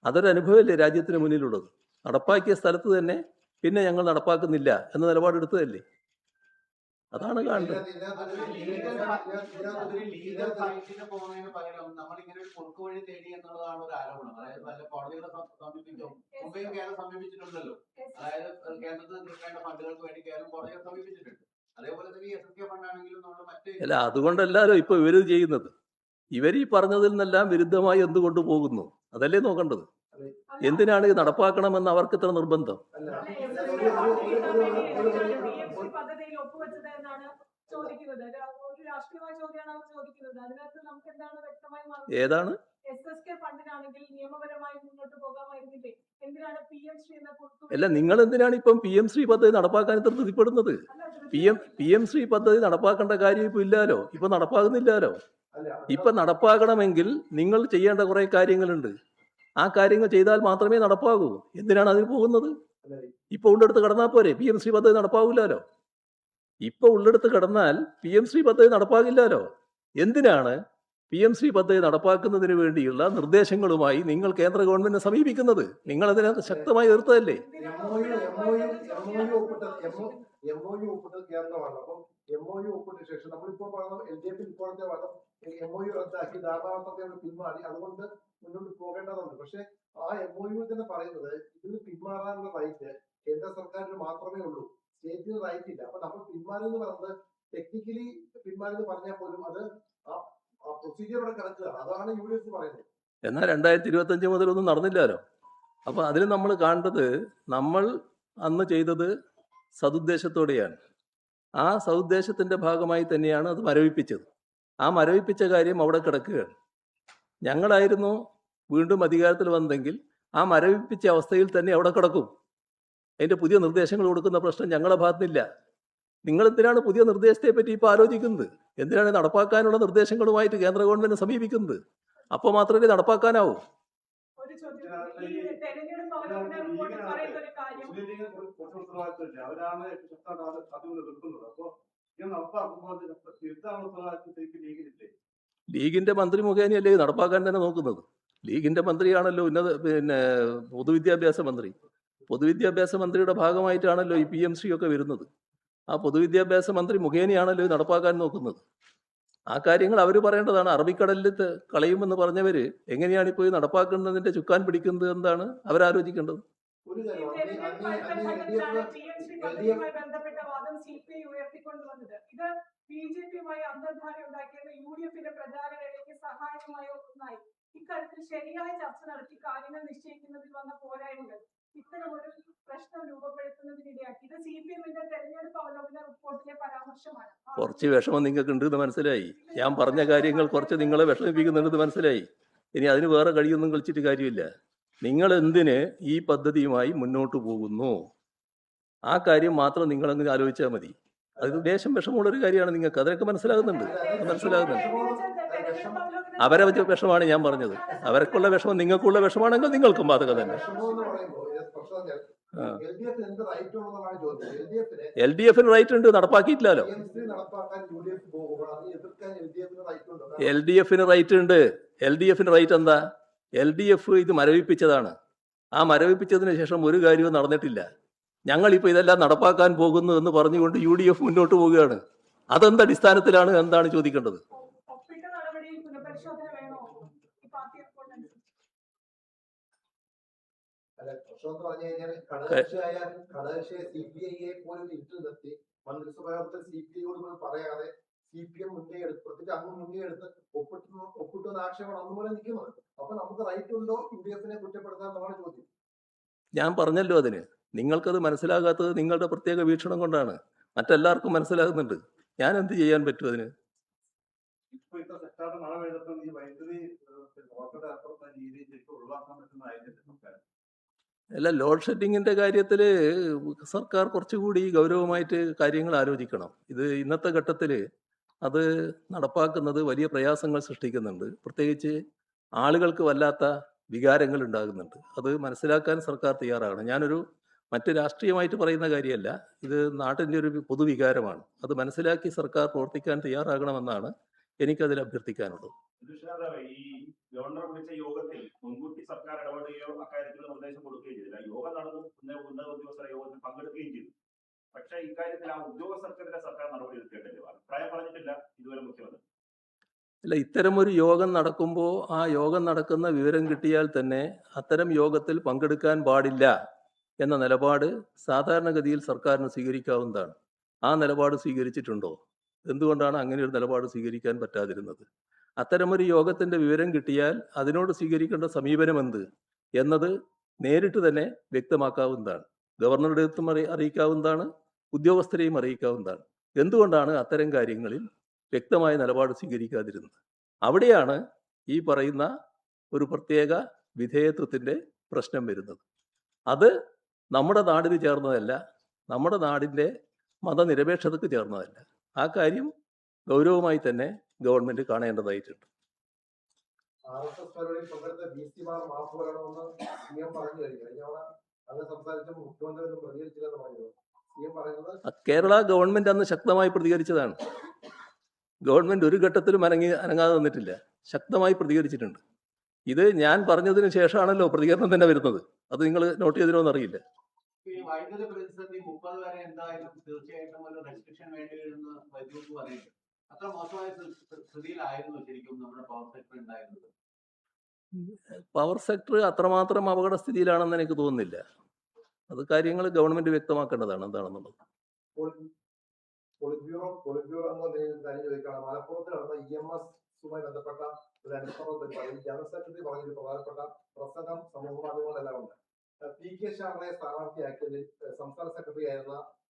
അതൊരു അനുഭവമല്ലേ രാജ്യത്തിന് മുന്നിലുള്ളത്? നടപ്പാക്കിയ സ്ഥലത്ത് തന്നെ പിന്നെ ഞങ്ങൾ നടപ്പാക്കുന്നില്ല എന്ന നിലപാടെടുത്തതല്ലേ? അതാണ് കാണേണ്ടത്. ലീഗൽ ഫൈറ്റിന് പോകുന്നതിന് പകരം നമ്മൾ ഇങ്ങനെ ഒരു കുറുക്ക് വഴി തേടി എന്നുള്ളതാണ് ഒരു ആരോപണം. അതായത് വല്ല കോടതികളെ സമീപിച്ചോ? മുംബൈയും കേരളം സമീപിച്ചിട്ടുണ്ടല്ലോ. അതായത് കേന്ദ്രത്തിൽ കിട്ടേണ്ട ഫണ്ടുകൾക്ക് വേണ്ടി കേരളം കോടതിയെ സമീപിച്ചിട്ടുണ്ട്. അതേപോലെ തന്നെ ഈ SSK ഫണ്ടാണെങ്കിലും നമ്മൾ മറ്റ് അല്ല, അതുകൊണ്ടല്ലല്ലോ ഇപ്പൊ ഇവര് ചെയ്യുന്നത്. ഇവർ ഈ പറഞ്ഞതിൽ നിന്നെല്ലാം വിരുദ്ധമായി എന്തുകൊണ്ട് പോകുന്നു? അതല്ലേ നോക്കേണ്ടത്. എന്തിനാണ് ഇത് നടപ്പാക്കണമെന്ന് അവർക്ക് ഇത്ര നിർബന്ധം? പദ്ധതിയിൽ ഒപ്പുവെച്ചത് എന്നാണ് ചോദിക്കുന്നത്. ഒരു രാഷ്ട്രീയമായ ചോദ്യമാണ് അവർ ചോദിക്കുന്നത്. അതിനകത്ത് നമുക്ക് എന്താണ് വ്യക്തമായി മറുപടി? ഏതാണ്? SSK ഫണ്ടിനാണെങ്കിൽ നിയമപരമായി മുന്നോട്ട് പോകാമായിരുന്നില്ലേ? എന്തിനാണ് PMC എന്ന അല്ല, നിങ്ങൾ എന്തിനാണ് ഇപ്പം PMC പദ്ധതി നടപ്പാക്കാൻ ഇത്ര ധൃതിപ്പെടുന്നത്? PMC പദ്ധതി നടപ്പാക്കേണ്ട കാര്യം ഇപ്പൊ ഇല്ലാലോ, ഇപ്പൊ നടപ്പാകുന്നില്ലാലോ. ഇപ്പൊ നടപ്പാക്കണമെങ്കിൽ നിങ്ങൾ ചെയ്യേണ്ട കുറെ കാര്യങ്ങളുണ്ട്. ആ കാര്യങ്ങൾ ചെയ്താൽ മാത്രമേ നടപ്പാകൂ. എന്തിനാണ് അതിന് പോകുന്നത്? ഇപ്പൊ ഉള്ളെടുത്ത് കടന്നാൽ പോരെ? PMC പദ്ധതി നടപ്പാകില്ലാലോ. ഇപ്പൊ ഉള്ളെടുത്ത് കടന്നാൽ PMC പദ്ധതി നടപ്പാകില്ലാലോ. എന്തിനാണ് PMC പദ്ധതി നടപ്പാക്കുന്നതിന് വേണ്ടിയുള്ള നിർദ്ദേശങ്ങളുമായി നിങ്ങൾ കേന്ദ്ര ഗവൺമെന്റിനെ സമീപിക്കുന്നത്? നിങ്ങൾ അതിനെ ശക്തമായി എതിർത്തതല്ലേ? MOU ഒപ്പിട്ടത് കേരളമാണ്. അപ്പം MOU ഒപ്പിട്ട ശേഷം നമ്മളിപ്പോൾ പറയുന്ന LDF ഇപ്പോഴത്തെ വാദം MOU റദ്ദാക്കി ധാരണാപത്രത്തെ പിന്മാറി, അതുകൊണ്ട് മുന്നോട്ട് പോകേണ്ടതുണ്ട്. പക്ഷെ ആ MOU തന്നെ പറയുന്നത് ഇതിന് പിന്മാറാനുള്ള റൈറ്റ് കേന്ദ്ര സർക്കാരിന് മാത്രമേ ഉള്ളൂ, സ്റ്റേറ്റിന് റൈറ്റ് ഇല്ല. അപ്പൊ നമ്മൾ പിന്മാറി എന്ന് പറയുന്നത് ടെക്നിക്കലി പിന്മാറി എന്ന് പറഞ്ഞാൽ പോലും അത് ആ പ്രൊസീജിയർ അവിടെ കിടക്കുകയാണ്. അതാണ് UDF പറയുന്നത്. എന്നാൽ 2025 മുതലൊന്നും നടന്നില്ലല്ലോ. അപ്പൊ അതിൽ നമ്മൾ കാണേണ്ടത്, നമ്മൾ അന്ന് ചെയ്തത് സതുദ്ദേശത്തോടെയാണ്. ആ സതുദ്ദേശത്തിന്റെ ഭാഗമായി തന്നെയാണ് അത് മരവിപ്പിച്ചത്. ആ മരവിപ്പിച്ച കാര്യം അവിടെ കിടക്കുകയാണ്. ഞങ്ങളായിരുന്നു വീണ്ടും അധികാരത്തിൽ വന്നെങ്കിൽ ആ മരവിപ്പിച്ച അവസ്ഥയിൽ തന്നെ അവിടെ കിടക്കും. അതിന്റെ പുതിയ നിർദ്ദേശങ്ങൾ കൊടുക്കുന്ന പ്രശ്നം ഞങ്ങളുടെ ഭാഗത്തിനില്ല. നിങ്ങൾ എന്തിനാണ് പുതിയ നിർദ്ദേശത്തെ പറ്റി ഇപ്പോൾ ആലോചിക്കുന്നത്? എന്തിനാണ് നടപ്പാക്കാനുള്ള നിർദ്ദേശങ്ങളുമായിട്ട് കേന്ദ്ര ഗവൺമെന്റ് സമീപിക്കുന്നത്? അപ്പോൾ മാത്രമേ നടപ്പാക്കാനാവൂ. ഒരു ചോദ്യം, ഈ തെരഞ്ഞെടുപ്പ് അവലോകന റിപ്പോർട്ടിൽ പറയുന്ന ഒരു കാര്യം, അവരാണ് അതുകൊണ്ട് നിൽക്കുന്നത്. അപ്പൊ ഇത് നടപ്പാക്കുമ്പോൾ തിരുത്താനുള്ള ഉത്തരവാദിത്വത്തേക്ക് ലീഗിലില്ലേ? ലീഗിന്റെ മന്ത്രി മുഖേനയല്ലേ ഇത് നടപ്പാക്കാൻ തന്നെ നോക്കുന്നത്? ലീഗിന്റെ മന്ത്രിയാണല്ലോ പൊതുവിദ്യാഭ്യാസ മന്ത്രി. പൊതുവിദ്യാഭ്യാസ മന്ത്രിയുടെ ഭാഗമായിട്ടാണല്ലോ ഈ PMC ഒക്കെ വരുന്നത്. ആ പൊതുവിദ്യാഭ്യാസ മന്ത്രി മുഖേനയാണല്ലോ ഇത് നടപ്പാക്കാൻ നോക്കുന്നത്. ആ കാര്യങ്ങൾ അവർ പറയേണ്ടതാണ്. അറബിക്കടലിൽ കളയുമെന്ന് പറഞ്ഞവര് എങ്ങനെയാണ് ഇപ്പോൾ നടപ്പാക്കുന്നതിന്റെ ചുക്കാൻ പിടിക്കുന്നത് എന്താണ് അവരാലോചിക്കേണ്ടത്. ഒരു ഈ കാര്യം തെരഞ്ഞെടുപ്പ് കാലഘട്ടത്തിലാണ് PMC പദ്ധതിയുമായി ബന്ധപ്പെട്ട വാദം CPI ഉയർത്തിക്കൊണ്ടുവന്നത്. ഇത് BJP-യുമായി അന്തർധാര ഉണ്ടാക്കിയത് UDF-ന്റെ പ്രചാരവേലയ്ക്ക് സഹായകമായ ഒന്നായി. ഇക്കാര്യത്തിൽ ശരിയായ ചർച്ച നടത്തി കാര്യങ്ങൾ നിശ്ചയിക്കുന്നതിൽ വന്ന പോരായ്മകൾ ഇത്തരമൊരു പ്രശ്നം രൂപപ്പെടുത്തുന്നതിനിടയാക്കി. ഇത് CPM-ന്റെ തെരഞ്ഞെടുപ്പ് അവലോകന റിപ്പോർട്ടിലെ പരാമർശമാണ്. കുറച്ച് വിഷമം നിങ്ങൾക്ക് ഉണ്ടെന്ന് മനസ്സിലായി. ഞാൻ പറഞ്ഞ കാര്യങ്ങൾ കുറച്ച് നിങ്ങളെ വിഷമിപ്പിക്കുന്നുണ്ടെന്ന് മനസ്സിലായി. ഇനി അതിന് വേറെ കഴിയൊന്നും കളിച്ചിട്ട് കാര്യമില്ല. നിങ്ങൾ എന്തിന് ഈ പദ്ധതിയുമായി മുന്നോട്ട് പോകുന്നു? ആ കാര്യം മാത്രം നിങ്ങളങ്ങ് ആലോചിച്ചാൽ മതി. അത് ദേശം വിഷമമുള്ളൊരു കാര്യമാണ് നിങ്ങൾക്ക്. അതൊക്കെ മനസ്സിലാകുന്നുണ്ട്. അവരെ വിഷമാണ് ഞാൻ പറഞ്ഞത്. അവർക്കുള്ള വിഷമം നിങ്ങൾക്കുള്ള വിഷമാണെങ്കിൽ നിങ്ങൾക്കും ബാധകം തന്നെ. LDF-ന് റൈറ്റ് ഉണ്ട്, നടപ്പാക്കിയിട്ടില്ലല്ലോ. LDF-ന് റൈറ്റ് ഉണ്ട്. LDF-ന് റൈറ്റ് എന്താ? LDF ഇത് മരവിപ്പിച്ചതാണ്. ആ മരവിപ്പിച്ചതിന് ശേഷം ഒരു കാര്യവും നടന്നിട്ടില്ല. ഞങ്ങളിപ്പോൾ ഇതെല്ലാം നടപ്പാക്കാൻ പോകുന്നു എന്ന് പറഞ്ഞുകൊണ്ട് UDF മുന്നോട്ട് പോവുകയാണ്. അതെന്തടിസ്ഥാനത്തിലാണ് എന്താണ് ചോദിക്കേണ്ടത്? പ്രശ്നം പറഞ്ഞു കഴിഞ്ഞാൽ ഘടകകക്ഷിയെ CPI-യെ പോലും ഇട്ട് നിർത്തി മന്ത്രിസഭയോട് CPI-യോട് പറയാതെ CPM മുന്നേ എടുത്ത് അങ്ങ് മുന്നേ എടുത്ത് ഒപ്പിട്ടുന്ന ആക്ഷേപമാണ് അന്നുപോലെ നിൽക്കുന്നത്. അപ്പൊ നമുക്ക് റൈറ്റ് ഉണ്ടോ UDF-നെ കുറ്റപ്പെടുത്താൻ എന്നാണ് ചോദ്യം. ഞാൻ പറഞ്ഞല്ലോ അതിന്. നിങ്ങൾക്കത് മനസ്സിലാകാത്തത് നിങ്ങളുടെ പ്രത്യേക വീക്ഷണം കൊണ്ടാണ്. മറ്റെല്ലാവർക്കും മനസ്സിലാകുന്നുണ്ട്. ഞാൻ എന്ത് ചെയ്യാൻ പറ്റും അതിന്? ഇപ്പൊ ഇത്ര സെറ്റായിട്ട് മഴ പെയ്തിട്ടും ഈ വൈദ്യുതി ഓർക്കയുടെ അപ്പുറത്തെ രീതിയിൽ ശരിക്കും ഒഴിവാക്കാൻ പറ്റുന്നതായിരിക്കും സർക്കാർ. അല്ല, ലോഡ് ഷെഡിങ്ങിന്റെ കാര്യത്തിൽ സർക്കാർ കുറച്ചുകൂടി ഗൗരവമായിട്ട് കാര്യങ്ങൾ ആലോചിക്കണം. ഇത് ഇന്നത്തെ ഘട്ടത്തിൽ അത് നടപ്പാക്കുന്നത് വലിയ പ്രയാസങ്ങൾ സൃഷ്ടിക്കുന്നുണ്ട്. പ്രത്യേകിച്ച് ആളുകൾക്ക് വല്ലാത്ത വികാരങ്ങൾ ഉണ്ടാകുന്നുണ്ട്. അത് മനസ്സിലാക്കാൻ സർക്കാർ തയ്യാറാകണം. ഞാനൊരു മറ്റ് രാഷ്ട്രീയമായിട്ട് പറയുന്ന കാര്യമല്ല, ഇത് നാട്ടിൻ്റെ ഒരു പൊതുവികാരമാണ്. അത് മനസ്സിലാക്കി സർക്കാർ പ്രവർത്തിക്കാൻ തയ്യാറാകണമെന്നാണ് എനിക്കതിൽ അഭ്യർത്ഥിക്കാനുള്ളത്. ഈ ഗവർണർ വിളിച്ച യോഗത്തിൽ മുൻകൂട്ടി സർക്കാർ ഇടപെടുകയോ അക്കാര്യത്തിൽ നിർദ്ദേശം കൊടുക്കുകയും ചെയ്തില്ല. യോഗം നടന്നു, ഉന്നത ഉദ്യോഗസ്ഥരുടെ യോഗത്തിൽ പങ്കെടുക്കുകയും ചെയ്തു. പക്ഷേ ഇക്കാര്യത്തിൽ ആ ഉദ്യോഗസ്ഥർക്കെതിരെ സർക്കാർ നടപടി എടുക്കേണ്ടത് അഭിപ്രായം പറഞ്ഞിട്ടില്ല ഇതുവരെ മുഖ്യമന്ത്രി. അല്ല, ഇത്തരമൊരു യോഗം നടക്കുമ്പോൾ ആ യോഗം നടക്കുന്ന വിവരം കിട്ടിയാൽ തന്നെ അത്തരം യോഗത്തിൽ പങ്കെടുക്കാൻ പാടില്ല എന്ന നിലപാട് സാധാരണഗതിയിൽ സർക്കാരിന് സ്വീകരിക്കാവുന്നതാണ്. ആ നിലപാട് സ്വീകരിച്ചിട്ടുണ്ടോ? എന്തുകൊണ്ടാണ് അങ്ങനെ ഒരു നിലപാട് സ്വീകരിക്കാൻ പറ്റാതിരുന്നത്? അത്തരമൊരു യോഗത്തിൻ്റെ വിവരം കിട്ടിയാൽ അതിനോട് സ്വീകരിക്കേണ്ട സമീപനം എന്ത് എന്നത് നേരിട്ട് തന്നെ വ്യക്തമാക്കാവുന്നതാണ്. ഗവർണറുടെ അടുത്തും അറിയിക്കാവുന്നതാണ്, ഉദ്യോഗസ്ഥരെയും അറിയിക്കാവുന്നതാണ്. എന്തുകൊണ്ടാണ് അത്തരം കാര്യങ്ങളിൽ വ്യക്തമായ നിലപാട് സ്വീകരിക്കാതിരുന്നത്? അവിടെയാണ് ഈ പറയുന്ന ഒരു പ്രത്യേക വിധേയത്വത്തിൻ്റെ പ്രശ്നം വരുന്നത്. അത് നമ്മുടെ നാടിന് ചേർന്നതല്ല, നമ്മുടെ നാടിൻ്റെ മതനിരപേക്ഷതയ്ക്ക് ചേർന്നതല്ല. ആ കാര്യം ഗൗരവമായി തന്നെ ഗവൺമെന്റ് കാണേണ്ടതായിട്ടുണ്ട്. RSS പരിപാടിയിൽ പങ്കെടുത്ത VC-മാർ മാപ്പ് പറയണമെന്ന് CM പറഞ്ഞു കഴിഞ്ഞു. അങ്ങനെ സംസാരിച്ച മുഖ്യമന്ത്രി ഒന്നും പ്രതികരിച്ചില്ലെന്ന് പറഞ്ഞു. CM പറയുന്നത് കേരള ഗവൺമെന്റ് അന്ന് ശക്തമായി പ്രതികരിച്ചതാണ്. ഗവൺമെന്റ് ഒരു ഘട്ടത്തിലും അനങ്ങാതെ നിന്നിട്ടില്ല, ശക്തമായി പ്രതികരിച്ചിട്ടുണ്ട്. ഇത് ഞാൻ പറഞ്ഞതിന് ശേഷമാണല്ലോ പ്രതികരണം തന്നെ വരുന്നത്. അത് നിങ്ങൾ നോട്ട് ചെയ്തിനോ എന്നറിയില്ല. ഈ വൈദ്യുതി പ്രതിസന്ധി 30 വരെ എന്തായാലും തീർച്ചയായിട്ടും ഒരു റെസ്ട്രിക്ഷൻ വേണ്ടി വരുന്ന വൈദ്യുതി പറയുന്നത് അത്ര മോശമായ സ്ഥിതിയിലായിരുന്നു ശരിക്കും നമ്മുടെ പവർ സെക്ടർ ഉണ്ടായിരുന്നത്. പവർ സെക്ടർ അത്രമാത്രം അപകടസ്ഥിതിയിലാണെന്ന് എനിക്ക് തോന്നുന്നില്ല. അത് കാര്യങ്ങൾ ഗവൺമെന്റ് വ്യക്തമാക്കേണ്ടതാണ് എന്താണെന്നുള്ളത്. പോളിറ്റ് ബ്യൂറോ എന്ന കാര്യം ചോദിക്കുകയാണ്. മലപ്പുറത്ത് നടന്ന EMS-മായി ബന്ധപ്പെട്ട ഒരു അനുഭവം പരിപാടി ജനറൽ സെക്രട്ടറി പറഞ്ഞൊരു പ്രധാനപ്പെട്ട പ്രസംഗം സമൂഹ മാധ്യമങ്ങളെല്ലാം ഉണ്ട്. PK ശർമ്മയെ സ്ഥാനാർത്ഥിയാക്കിയതിൽ സംസ്ഥാന സെക്രട്ടറി ആയിരുന്ന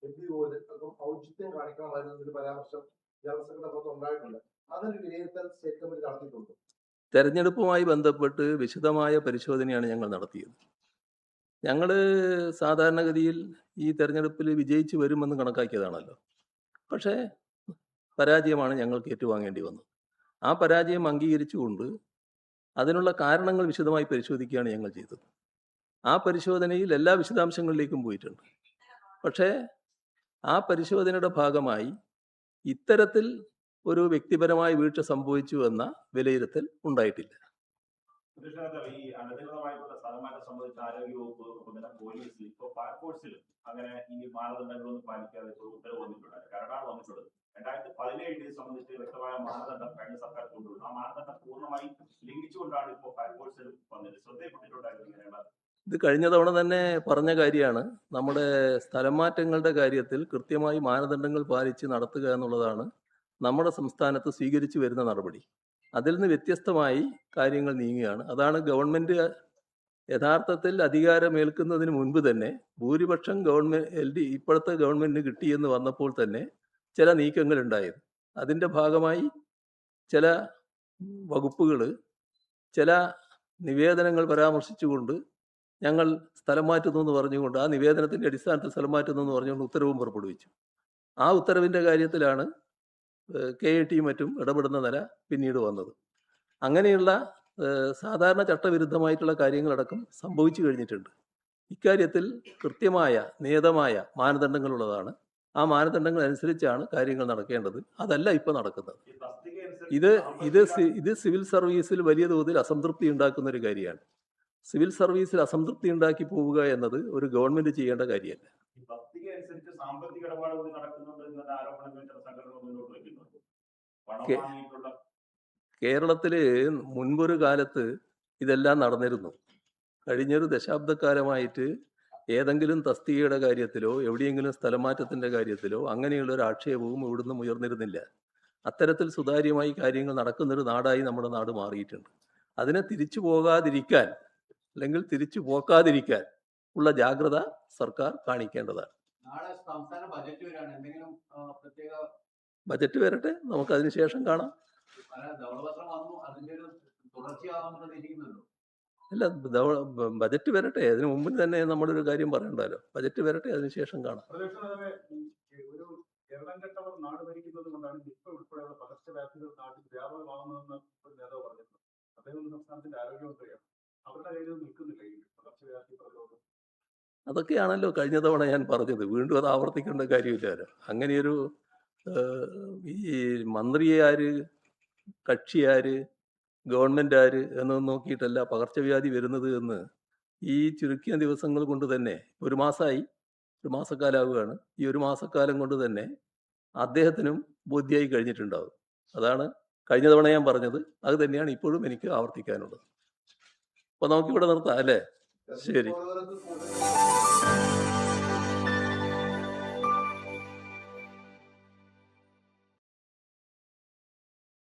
MP ഗോവിന്ദൻ ഔചിത്യം കാണിക്കണമായിരുന്നു എന്നൊരു പരാമർശം ജനറൽ സെക്രട്ടറി പുറത്ത് ഉണ്ടായിട്ടുണ്ട്. അതിനൊരു വിലയിരുത്തൽ സ്റ്റേറ്റ് കമ്മിറ്റി നടത്തിയിട്ടുണ്ട്. തെരഞ്ഞെടുപ്പുമായി ബന്ധപ്പെട്ട് വിശദമായ പരിശോധനയാണ് ഞങ്ങൾ നടത്തിയത്. ഞങ്ങൾ സാധാരണഗതിയിൽ ഈ തെരഞ്ഞെടുപ്പിൽ വിജയിച്ചു വരുമെന്ന് കണക്കാക്കിയതാണല്ലോ. പക്ഷേ പരാജയമാണ് ഞങ്ങൾക്ക് ഏറ്റുവാങ്ങേണ്ടി വന്നത്. ആ പരാജയം അംഗീകരിച്ചുകൊണ്ട് അതിനുള്ള കാരണങ്ങൾ വിശദമായി പരിശോധിക്കുകയാണ് ഞങ്ങൾ ചെയ്തത്. ആ പരിശോധനയിൽ എല്ലാ വിശദാംശങ്ങളിലേക്കും പോയിട്ടുണ്ട്. പക്ഷേ ആ പരിശോധനയുടെ ഭാഗമായി ഇത്തരത്തിൽ ഒരു വ്യക്തിപരമായ വീഴ്ച സംഭവിച്ചു എന്ന വിലയിരുത്തൽ ഉണ്ടായിട്ടില്ല. ഈ അനധികൃതമായിട്ടുള്ള സ്ഥലമാറ്റം സംബന്ധിച്ച് ആരോഗ്യവകുപ്പ് പോലീസിൽ ഇപ്പോൾ ഫയർഫോഴ്സിലും അങ്ങനെ ഈ മാനദണ്ഡങ്ങളൊന്നും പാലിക്കാതെ ഉത്തരവ് വന്നിട്ടുണ്ട്, കരടാണ് വന്നിട്ടുള്ളത്. 2017 ഇത് സംബന്ധിച്ച് വ്യക്തമായ മാനദണ്ഡം കഴിഞ്ഞ സർക്കാർ കൊണ്ടുവരുന്നു. ആ മാനദണ്ഡം പൂർണ്ണമായി ലംഘിച്ചുകൊണ്ടാണ് ഇപ്പോൾ ഫയർഫോഴ്സിലും വന്നത്. ശ്രദ്ധയിൽപ്പെട്ടിട്ടുണ്ടായിരുന്നു ഇങ്ങനെയുള്ള ഇത് കഴിഞ്ഞ തവണ തന്നെ പറഞ്ഞ കാര്യമാണ്. നമ്മുടെ സ്ഥലം മാറ്റങ്ങളുടെ കാര്യത്തിൽ കൃത്യമായി മാനദണ്ഡങ്ങൾ പാലിച്ച് നടത്തുക എന്നുള്ളതാണ് നമ്മുടെ സംസ്ഥാനത്ത് സ്വീകരിച്ചു വരുന്ന നടപടി. അതിൽ നിന്ന് വ്യത്യസ്തമായി കാര്യങ്ങൾ നീങ്ങുകയാണ്. അതാണ് ഗവൺമെന്റ് യഥാർത്ഥത്തിൽ അധികാരമേൽക്കുന്നതിന് മുൻപ് തന്നെ ഭൂരിപക്ഷം ഇപ്പോഴത്തെ ഗവൺമെന്റിന് കിട്ടിയെന്ന് വന്നപ്പോൾ തന്നെ ചില നീക്കങ്ങൾ ഉണ്ടായത്. അതിൻ്റെ ഭാഗമായി ചില വകുപ്പുകൾ ചില നിവേദനങ്ങൾ പരാമർശിച്ചുകൊണ്ട് ഞങ്ങൾ സ്ഥലം മാറ്റുന്നു എന്ന് പറഞ്ഞുകൊണ്ട്, ആ നിവേദനത്തിൻ്റെ അടിസ്ഥാനത്തിൽ സ്ഥലം മാറ്റുന്നു എന്ന് പറഞ്ഞുകൊണ്ട് ഉത്തരവും പുറപ്പെടുവിച്ചു. ആ ഉത്തരവിൻ്റെ കാര്യത്തിലാണ് KIT മറ്റും ഇടപെടുന്ന നില പിന്നീട് വന്നത്. അങ്ങനെയുള്ള സാധാരണ ചട്ടവിരുദ്ധമായിട്ടുള്ള കാര്യങ്ങളടക്കം സംഭവിച്ചു കഴിഞ്ഞിട്ടുണ്ട്. ഇക്കാര്യത്തിൽ കൃത്യമായ നിയതമായ മാനദണ്ഡങ്ങളുള്ളതാണ്. ആ മാനദണ്ഡങ്ങൾ അനുസരിച്ചാണ് കാര്യങ്ങൾ നടക്കേണ്ടത്. അതല്ല ഇപ്പോൾ നടക്കുന്നത്. ഇത് സിവിൽ സർവീസിൽ വലിയ തോതിൽ അസംതൃപ്തി ഉണ്ടാക്കുന്ന ഒരു കാര്യമാണ്. സിവിൽ സർവീസിൽ അസംതൃപ്തി ഉണ്ടാക്കി പോവുക എന്നത് ഒരു ഗവൺമെന്റ് ചെയ്യേണ്ട കാര്യമല്ല. കേരളത്തില് മുൻപൊരു കാലത്ത് ഇതെല്ലാം നടന്നിരുന്നു. കഴിഞ്ഞൊരു ദശാബ്ദക്കാലമായിട്ട് ഏതെങ്കിലും തസ്തികയുടെ കാര്യത്തിലോ എവിടെയെങ്കിലും സ്ഥലമാറ്റത്തിന്റെ കാര്യത്തിലോ അങ്ങനെയുള്ള ഒരു ആക്ഷേപവും ഇവിടുന്ന് ഉയർന്നിരുന്നില്ല. അത്തരത്തിൽ സുതാര്യമായി കാര്യങ്ങൾ നടക്കുന്നൊരു നാടായി നമ്മുടെ നാട് മാറിയിട്ടുണ്ട്. അതിനെ തിരിച്ചു പോകാതിരിക്കാൻ അല്ലെങ്കിൽ തിരിച്ചു പോക്കാതിരിക്കാൻ ഉള്ള ജാഗ്രത സർക്കാർ കാണിക്കേണ്ടതാണ്. നാളെ സംസ്ഥാന ബജറ്റ് വരാണ്. എന്തെങ്കിലും പ്രത്യേക ബജറ്റ് വരട്ടെ, നമുക്ക് അതിന് ശേഷം കാണാം. പല ധവളപത്രം വന്നു, അതിന്റെ ഒരു തുടർച്ചയാവാമെന്ന് പ്രതീക്ഷിക്കുന്നുണ്ടോ? അല്ല, ബജറ്റ് വരട്ടെ, അതിന് മുമ്പിൽ തന്നെ നമ്മളൊരു കാര്യം പറയണ്ടല്ലോ. ബജറ്റ് വരട്ടെ, അതിന് ശേഷം കാണാം. പ്രതിപക്ഷ നേതാവേ, ഒരു കേരളം കെട്ടവർ നാട് ഭരിക്കുന്നത് കൊണ്ടാണ് നിപ്പ ഉൾപ്പെടെയുള്ള പകർച്ചവ്യാധികൾ നാട്ടിൽ വ്യാപകമാകുന്നതെന്ന് ഒരു നേതാവ് പറഞ്ഞിട്ടുണ്ട്. അദ്ദേഹം സംസ്ഥാനത്തിന്റെ ആരോഗ്യമന്ത്രിയാണ്. അവരുടെ കയ്യിൽ നിൽക്കുന്നില്ല ഈ പകർച്ചവ്യാധി പ്രതിരോധം. അതൊക്കെയാണല്ലോ കഴിഞ്ഞ തവണ ഞാൻ പറഞ്ഞത്. വീണ്ടും അത് ആവർത്തിക്കേണ്ട കാര്യമില്ലല്ലോ. അങ്ങനെയൊരു ഈ മന്ത്രി ആര്, കക്ഷി ആര്, ഗവൺമെന്റ് ആര് എന്നൊന്നും നോക്കിയിട്ടല്ല പകർച്ചവ്യാധി വരുന്നത് എന്ന് ഈ ചുരുക്കിയ ദിവസങ്ങൾ കൊണ്ട് തന്നെ, ഒരു മാസമായി, ഒരു മാസക്കാലാവുകയാണ്, ഈ ഒരു മാസക്കാലം കൊണ്ട് തന്നെ അദ്ദേഹത്തിനും ബോധ്യമായി കഴിഞ്ഞിട്ടുണ്ടാവും. അതാണ് കഴിഞ്ഞ തവണ ഞാൻ പറഞ്ഞത്. അത് തന്നെയാണ് ഇപ്പോഴും എനിക്ക് ആവർത്തിക്കാനുള്ളത്. അപ്പൊ നമുക്കിവിടെ നിർത്താം അല്ലേ? ശരി. ഓരോരുത്തർക്ക്